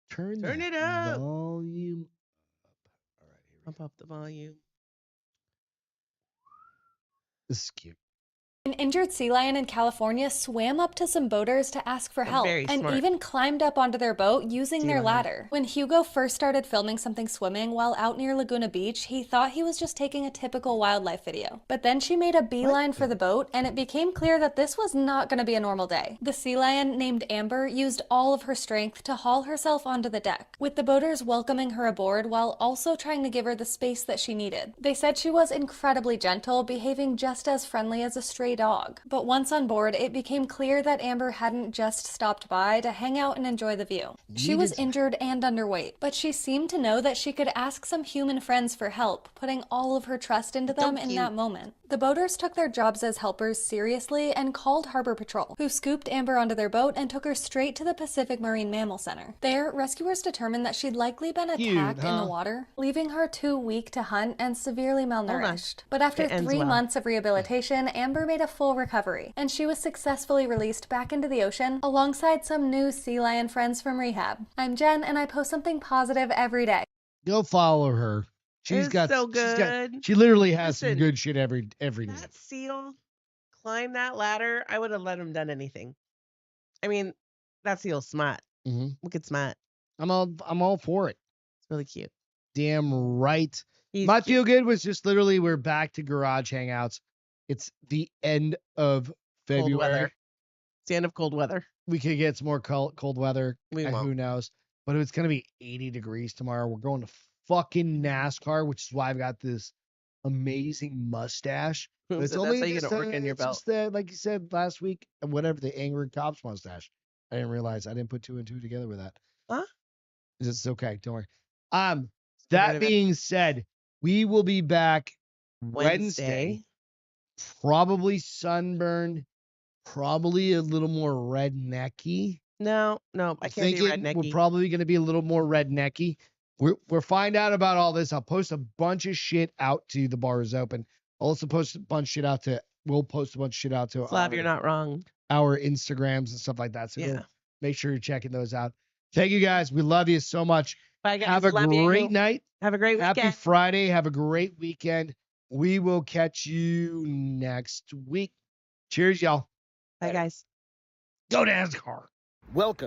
Turn Turn that it up. volume up. All right, here we Pump up the volume. This is cute. An injured sea lion in California swam up to some boaters to ask for help Very and smart. even climbed up onto their boat using Sea their lion. ladder. When Hugo first started filming something swimming while out near Laguna Beach, he thought he was just taking a typical wildlife video. But then she made a beeline for the boat, and it became clear that this was not going to be a normal day. The sea lion, named Amber, used all of her strength to haul herself onto the deck, with the boaters welcoming her aboard while also trying to give her the space that she needed. They said she was incredibly gentle, behaving just as friendly as a stray dog. But once on board, it became clear that Amber hadn't just stopped by to hang out and enjoy the view. She was injured and underweight, but she seemed to know that she could ask some human friends for help, putting all of her trust into them in that moment. The boaters took their jobs as helpers seriously and called Harbor Patrol, who scooped Amber onto their boat and took her straight to the Pacific Marine Mammal Center. There, rescuers determined that she'd likely been attacked in the water, leaving her too weak to hunt and severely malnourished. But after 3 months of rehabilitation, Amber made a full recovery, and she was successfully released back into the ocean alongside some new sea lion friends from rehab. I'm Jen, and I post something positive every day. Go follow her. She's got so good. She literally has some Listen, good shit every day. That seal climbed that ladder. I would have let him done anything. I mean, that seal's smart. Mm-hmm. Look at smart. I'm all for it. It's really cute. Damn right. He's My cute. feel good was just literally we're back to garage hangouts. It's the end of Cold February. weather. It's the end of cold weather. We could get some more cold weather. We won't. Who knows? But it's gonna be 80 degrees tomorrow. We're going to fucking NASCAR, which is why I've got this amazing mustache. But it's So only that's how you just, get it work in your it's belt. just that, like you said last week, whatever, the angry cops mustache. I didn't realize. I didn't put 2 and 2 together with that. Huh? It's okay. Don't worry. Get That rid of it. being said, we will be back Wednesday. Probably sunburned, probably a little more rednecky. No, I can't be rednecky. We're probably going to be a little more rednecky. We're find out about all this. I'll post a bunch of shit out to the Bar is Open. I'll also post a bunch of shit out to. We'll post a bunch of shit out to Slav, you're not wrong. our Instagrams and stuff like that. So Yeah. make sure you're checking those out. Thank you guys. We love you so much. Bye, guys. Have a Love you. great night. Have a great weekend. Happy Friday. Have a great weekend. We will catch you next week. Cheers, y'all. Bye, guys. Go NASCAR. Welcome.